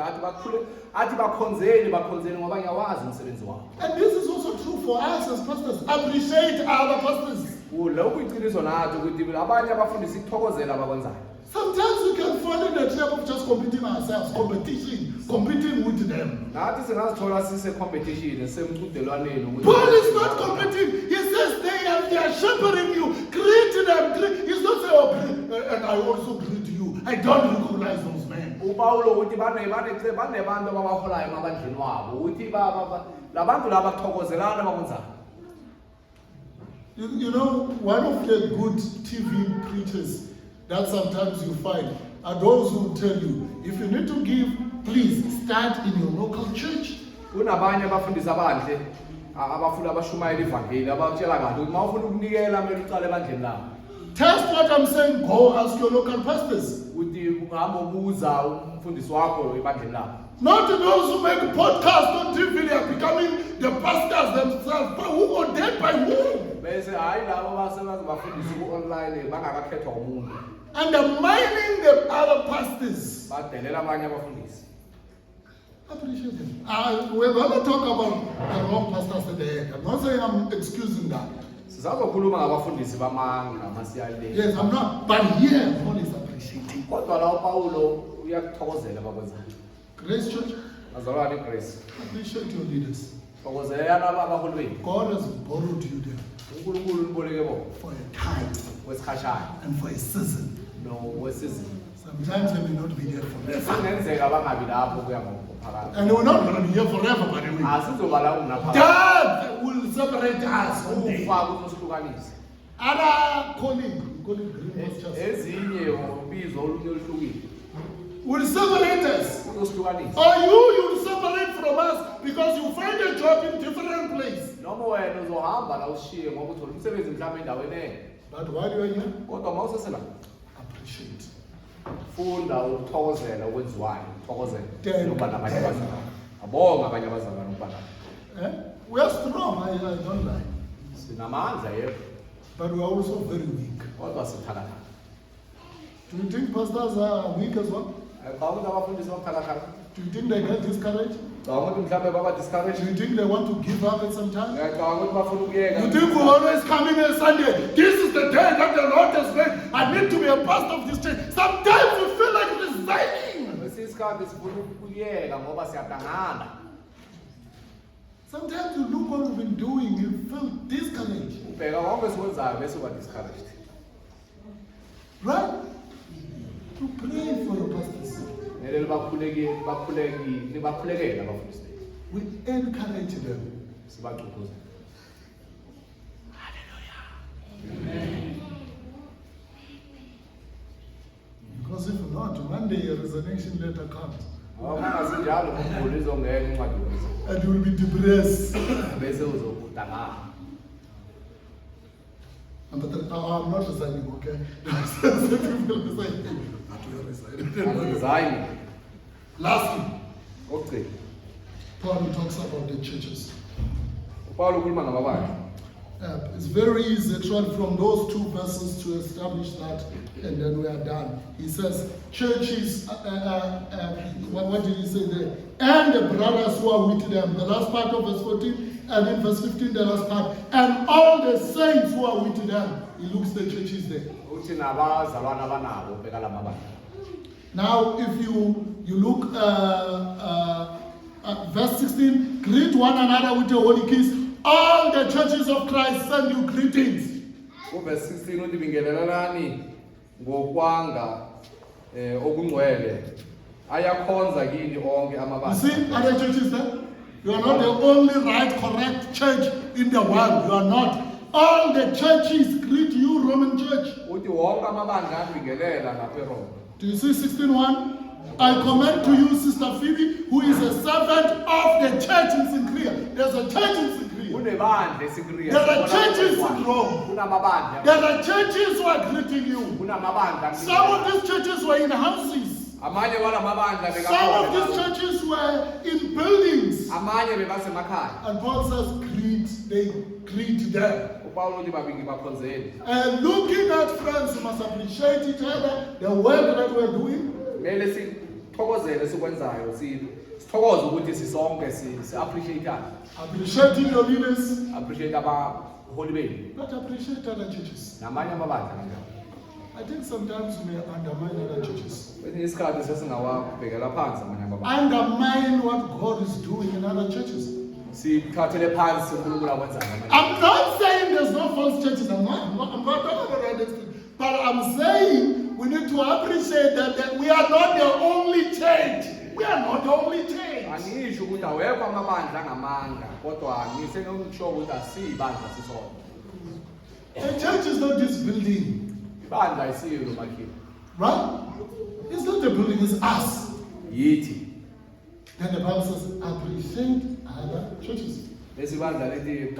athi bakhonzeni ngoba ngiyawazi umsebenzi wabo. And this is also true for us as pastors. Appreciate other pastors. Lokhu iqiniso nathi ukuthi abanye abafundisi sikuthokozela abakwenzayo. Sometimes we can fall in the trap of just competing ourselves, competing with them. Nathi singazithola sise-competition semqhudelwaneni ukuthi Paul is not competing. He says they are shepherding you. Greet them. He's not saying, oh, and I also greet you. I don't recognize those men. uPawulo uthi banebantu ababaholayo emabandleni wabo uthi labantu laba kuthokozelana abakwenzayo. You know, one of the good TV preachers that sometimes you find are those who tell you, if you need to give, please start in your local church. Kunabanye abafundisi abahle abafuna abashumayela ivangeli abatshela kahle ukuthi mawufuna ukunikela kumele uqale ebandleni labo. Test what I'm saying, go ask your local pastors. Uthi ungahamba ubuza umfundisi wakho ebandleni labo. Not those who make podcasts on TV, they are becoming the pastors themselves. But who ordained by whom? Bese hayi labo abasebenza bafundisa ku-online bangakakhethwa umuntu. Undermining the other pastors. Badelela abanye abafundisi. Appreciate them. We're going to talk about the wrong pastors at the end. I'm not saying I'm excusing that. Sisazokhuluma ngabafundisi bamanga amasiyaleni. Yes, I'm not. But here, Paul is appreciating. Kodwa la uPawulo uyakuthokozela abakwenzayo. Grace Church, Azalwane iGrace. appreciate your leaders. Thokozelana abaholi benu. God has borrowed you there uNkulunkulu uliboleke bona for a time wesikhashana and for a season. wesizini. Sometimes they may not be there forever. Kungenzeka bangabi lapho kuya ngophakathi. And we're not going to be here forever, by the way. Asizoba la ungaphakathi. Death will separate us one day. Ufa kusihlukanise. other calling Greenhouse Church, ezinye ubizo oluhlukile will separate us. uzosihlukanisa Or you will separate from us because you find a job in different place. noma wena uzohamba la ushiye ngoba uthola umsebenzi mhlawumbe endaweni enye But while you are here, kodwa uma usesela appreciate. funda ukuthokozela okwenziwayo ukuthokozela Thank ukuba you. nabanye abazalwane abonga abanye abazalwane ukuba nabo We are strong, I don't lie. sinamandla yebo But we are also very weak. kodwa sithakathaka Do you think pastors are weak as well? xa umuntu abafundisi babuthakathaka Do you think they get discouraged? xa umuntu mhlawumbe baba-discourage Do you think they want to give up at some time? xa ukuthi bafuna ukuyeka You think we'll always come in on Sunday? This is the day that the Lord has made. I need to be a pastor of this church. Sometimes we feel like resigning. kwesinye isikhathi sifuna ukuyeka ngoba siyadangana Sometimes you look what we've been doing, you feel discouraged. ubheka konke esikwenzayo bese uba-discouraged Right? To pray for your pastors. kumele nibakhulekele abafundisi bethu We encourage them. sibagqugquzele Because if not, Monday a resignation letter comes. ngoba kungasinjalo umguli izongena incwadi yokuza And you will be depressed. bese uzokudangana Number three, I'm not resigning, okay? Some people resign. But we are resigning. angizayi Lastly, kokugcina Paul talks about the churches. upawulo ukhuluma ngamabandla It's very easy actually from those two verses to establish that, and then we are done. He says, churches, what did he say there? And the brothers who are with them. The last part of verse 14, and in verse 15, the last part. And all the saints who are with them. He looks the churches there. uthi nabazalwane abanabo ubheka la mabandla Now, if you look verse 16, greet one another with a holy kiss. All the churches of Christ send you greetings. kuvesi 16 uthi bingelelelani ngokwanga okungcwele ayakhonza kini onke You amabandla see other churches there? You are not the only right, correct church in the world. You are not. All the churches greet you, Roman church. uthi wonke amabandla abingelela lapha eRoma Do you see 16:1? I commend to you, Sister Phoebe, who is a servant of the church in Synchrea. There's a church in Synchrea. kunebandla esikriya There are churches in Rome. kunamabandla There are churches who are greeting you. kunamabandla Some of these churches were in houses. amanye wala mabandla Some of these bekakhona churches were in buildings. amanye bebasemakhaya And Paul says, they greet them. upawulo uthi babingi bakhonzeni And looking at friends, we must appreciate each other, the work that we're doing. kumele sithokozele sikwenzayo sithokoze ukuthi sisonke si-appreciate-ane Appreciating your leaders, appreciate abaholi benu but appreciate other churches. namanye amabandla kanjalo I think sometimes we may undermine other churches. kwesinye isikhathi sesingawabhekela phansi amanye amabandla Undermine what God is doing in other churches. sithathele phansi unkulunkulu akwenzayo amanye I'm not saying there's no false churches. I'm not talking about that. But I'm saying we need to appreciate that we are not the only church. We are not the only church. angisho ukuthi awekho amabandla angamanga kodwa ngisenosho ukuthi asiyibandla sisodwa The church is not this building, ibandla ayisiyo lo makhiwo right? It's not the building, it's us. yithi Then the Bible says, appreciate other churches. lesi bandla lethi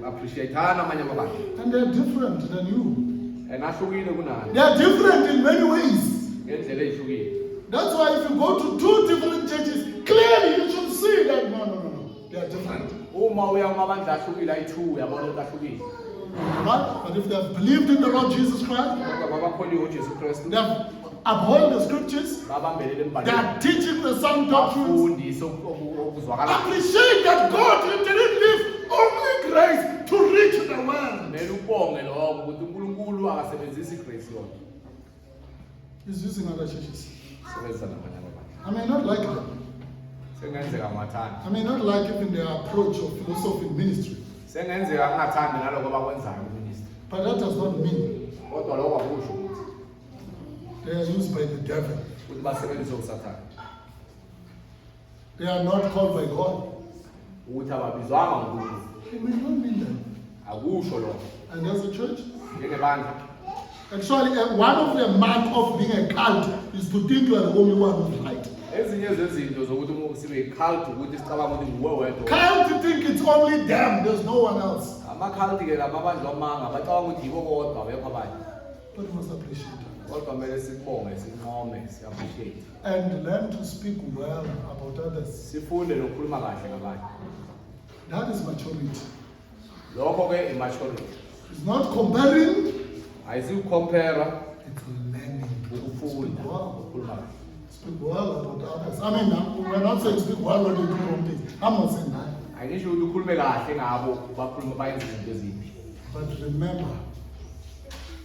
appreciate-ana amanye amabandla And they're different than you. ahlukile kunani They are different in many ways. ngendlela ey'hlukile That's why if you go to two different churches, clearly you should see that no. They are different. uma uya kumabandla ahlukile ayi-2 uyabona ukuthi ahlukile Right? But if they have believed in the Lord Jesus Christ, kodwa babakholiwe ujesu kristu they have upheld the scriptures, babambelele they embandleni are teaching the sound doctrines. bafundise okuzwakalayo Appreciate that God didn't leave only grace to reach the world. kumele ubonge lokho ukuthi unkulunkulu akasebenzisi igrace yodwa He's using other churches. sebenzisa namanye amabandla I may not like them. sengenzeka ngingathandi I may not like even their approach or philosophy in ministry. sengenzeka ngingathandi naloko abakwenzayo kuministry But that does not mean kodwa lokho akusho ukuthi they are used by the devil. ukuthi basebenzise usathane They are not called by God. ukuthi ababizwanga ngunkulunkulu It may not mean that. akusho lokho And as a church, njengebandla. actually, one of the mark of being a cult is to think you are the only one who's right. Ezinye zezinto zokuthi umuntu sibe i-cult ukuthi sicabanga ukuthi nguwe wedwa. Cult think it's only them, there's no one else. Ama-cult ke lama abantu amanga bacabanga ukuthi yibo kodwa abekho abanye. But we must appreciate it. Kodwa kumele sikubonge, sincome, si-appreciate. And learn to speak well about others. Sifunde nokukhuluma kahle ngabanye. That is maturity. Lokho ke i-maturity. It's not comparing, Ayisikucompare, it's learning. ukufunda, Speak well. ukukhuluma kahle. Speak well about others. I mean, we're not saying speak well when they do wrong things. I'm not saying that. Ayisho ukuthi ukhulume kahle ngabo bakhuluma bayenza izinto ezimbi. But remember,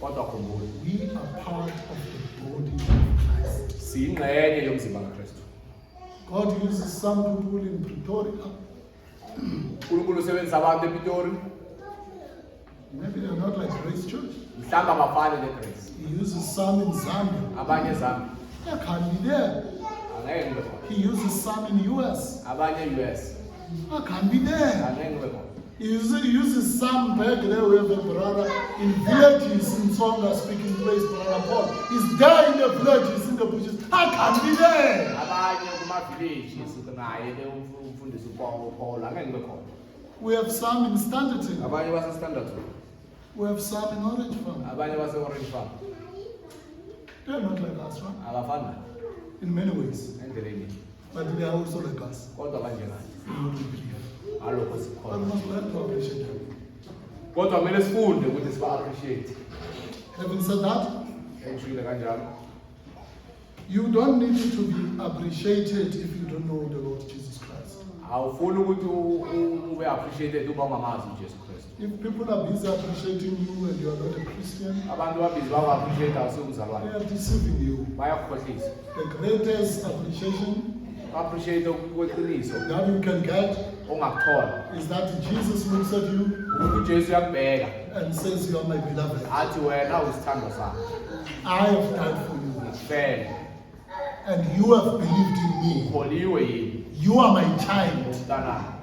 Kodwa khumbula, we are part of the body of Christ. siyingxenye yomzimba kaKristu. God uses some people in Pretoria. uNkulunkulu usebenzisa abantu ePitori, Maybe they're not like Grace Church. mhlawumbe abafani neGrace. He uses some in Zambia. Abanye eZambia They can't be there. angeke ngibe khona. He uses some in US. Abanye e-US I can't be there. angeke ngibe khona. He uses some back there. We have a brother in villages in Songa speaking place, Brother Paul. He's there in the villages, in the bushes. I can't be there. Abanye kuma-village naye ke umfundisi uPaul angeke ngibe khona. We have some in Standerton. Abanye base-Standard, We have some in Orange Farm. abanye base-Orange Farm. They're not like us, right? Abafani nathi In many ways. endleleni, But they are also like us. kodwa banjengathi. In what we believe. Ngalokho But we sikhona. must learn to appreciate them. Kodwa kumele sifunde ukuthi siba-appreciate. Having said that, Engishilo kanjalo. you don't need to be appreciated if you don't know the Lord Jesus Christ. Awufuni ukuthi ube appreciated uma ungamazi uJesu Kristu. If people are busy appreciating you and you are not a Christian, Abantu babhizi baba-appreciate they awusumzalwane. are deceiving you. Bayakukhohlisa. The greatest appreciation Ba-appreciate kweqiniso that you can get ongakuthola. is that Jesus looks at you Ukuthi uJesu uyakubheka and says, you are my beloved. athi wena uyisithando sakho. I have died for you. Ngikufele. And you have believed in me. Ukholiwe yini? You are my child. Umntanami.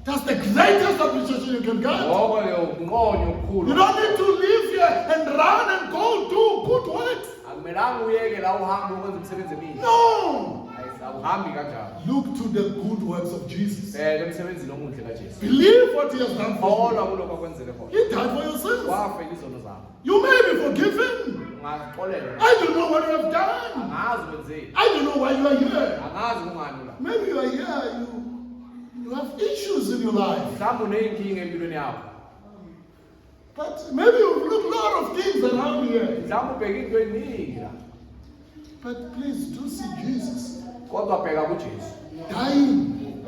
That's the greatest appreciation you can get. Ngoko-ke unqonyo You okukhulu. don't need to live here and run and go do good works. Akumelanga uyeke la uhambe ukwenza umsebenzi emihle. No. Awuhambi kanjalo. Look to the good works of Jesus. Bheka emsebenzini omuhle kaJesu. Believe what he has done for Kholwa kulokho akwenzele khona. you. He died for your sins. Wafela izono zakho. You may be forgiven. Ungaxolelwa. I don't know what you have done. Angazi wenzeni. I don't know why you are here. Angazi kungani la. Maybe you are here, you have issues in your life. Mhlawumbe uneyinkinga empilweni yakho. But maybe you've looked a lot of things around here. Mhlawumbe ubheka into eningi la. But please do see Jesus Kodwa bheka kuJesu. dying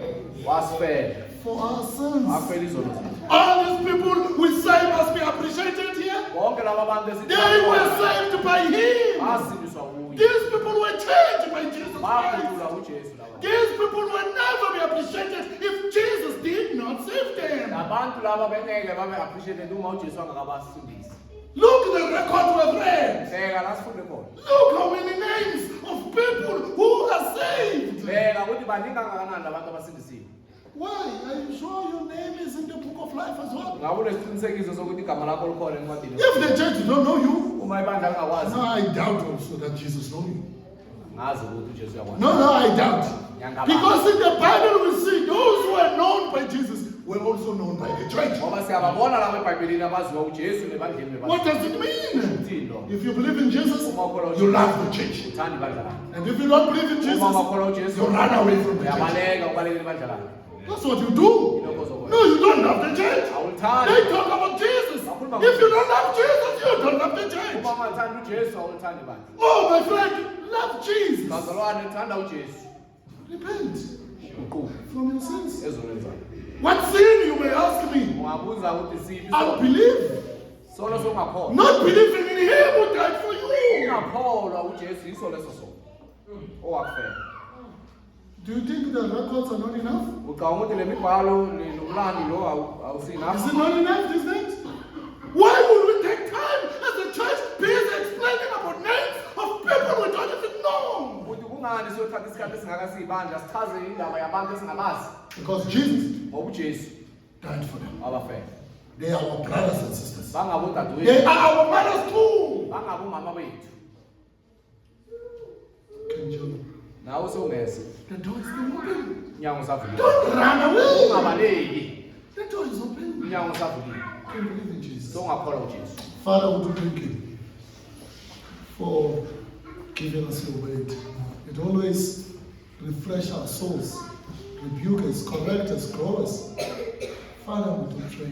Wasifela. for our sins. Wafela izono zakho. All these people we say must be appreciated here. Bonke laba bantu They were saved by him. basindiswa kuye. These people were changed by Jesus Christ. Bakhululwa uJesu laba. These people will never be appreciated if Jesus did not save them. Labantu laba bengeke babe appreciated uma uJesu angakabasindisi. Look at the record we have read. Bheka la sifunde khona. Look how many names of people who are saved. Bheka ukuthi baningi kangakanani labantu abasindisiwe. Why? Are you sure your name is in the book of life as well? Ngabe unesiqinisekiso sokuthi igama lakho likhona encwadini. If the church don't know you, Uma ibandla lingakwazi, no, I doubt also that Jesus knows you. ngazi ukuthi uJesu uyakwazi. No, I doubt. Because in the Bible we see those who are known by Jesus were also known by the church. Ngoba siyababona laba eBhayibhelini abaziwa uJesu nebandleni What bebandla. does it mean? Uthini lo? If you believe in Jesus, you love the church. Uthanda ibandla lakhe. And if you don't believe in Uma Jesus, ungakholwa uJesu, you run away from the church. uyabaleka ubalekela ibandla lakhe. That's what you do. No, you don't love the church. Awulithandi. They talk about Jesus. If you don't love Jesus, you don't love the church. Uma ungathanda uJesu awulithandi ibandla. Oh, my friend, love Jesus. Bazalwane thanda uJesu. Repent Uquke from your sins. ezonweni zakho. What sin, you may ask me? Ungabuza ukuthi siphi Unbelief. sono songakholwa. Not believing in him who died for you. Ungakholwa uJesu yiso leso sono. Owakufela. Do you think the records are not enough? Ucabanga ukuthi le mibhalo nomlando lo awusinayo. Is it not enough, these things? Why would we take time as a church busy explaining about names of people we don't even know? Ukuthi kungani siyothatha isikhathi esingakasiyibandla sichaze indaba yabantu esingabazi Because Jesus ngoba uJesu died for them. wabafela. They are our brothers and sisters. bangabodadewethu, They are our mothers too. bangabomama bethu. Can you? Nawe sewungeze, The door is still open. umnyango usavuliwe. Don't run away. Ungabaleki, The door is open. umnyango usavuliwe. Can you believe in Jesus? Sewungakholwa uJesu. Father, we do thank you for giving us your word. It always refresh our souls, rebuke us, correct us, grow us. Father, we do pray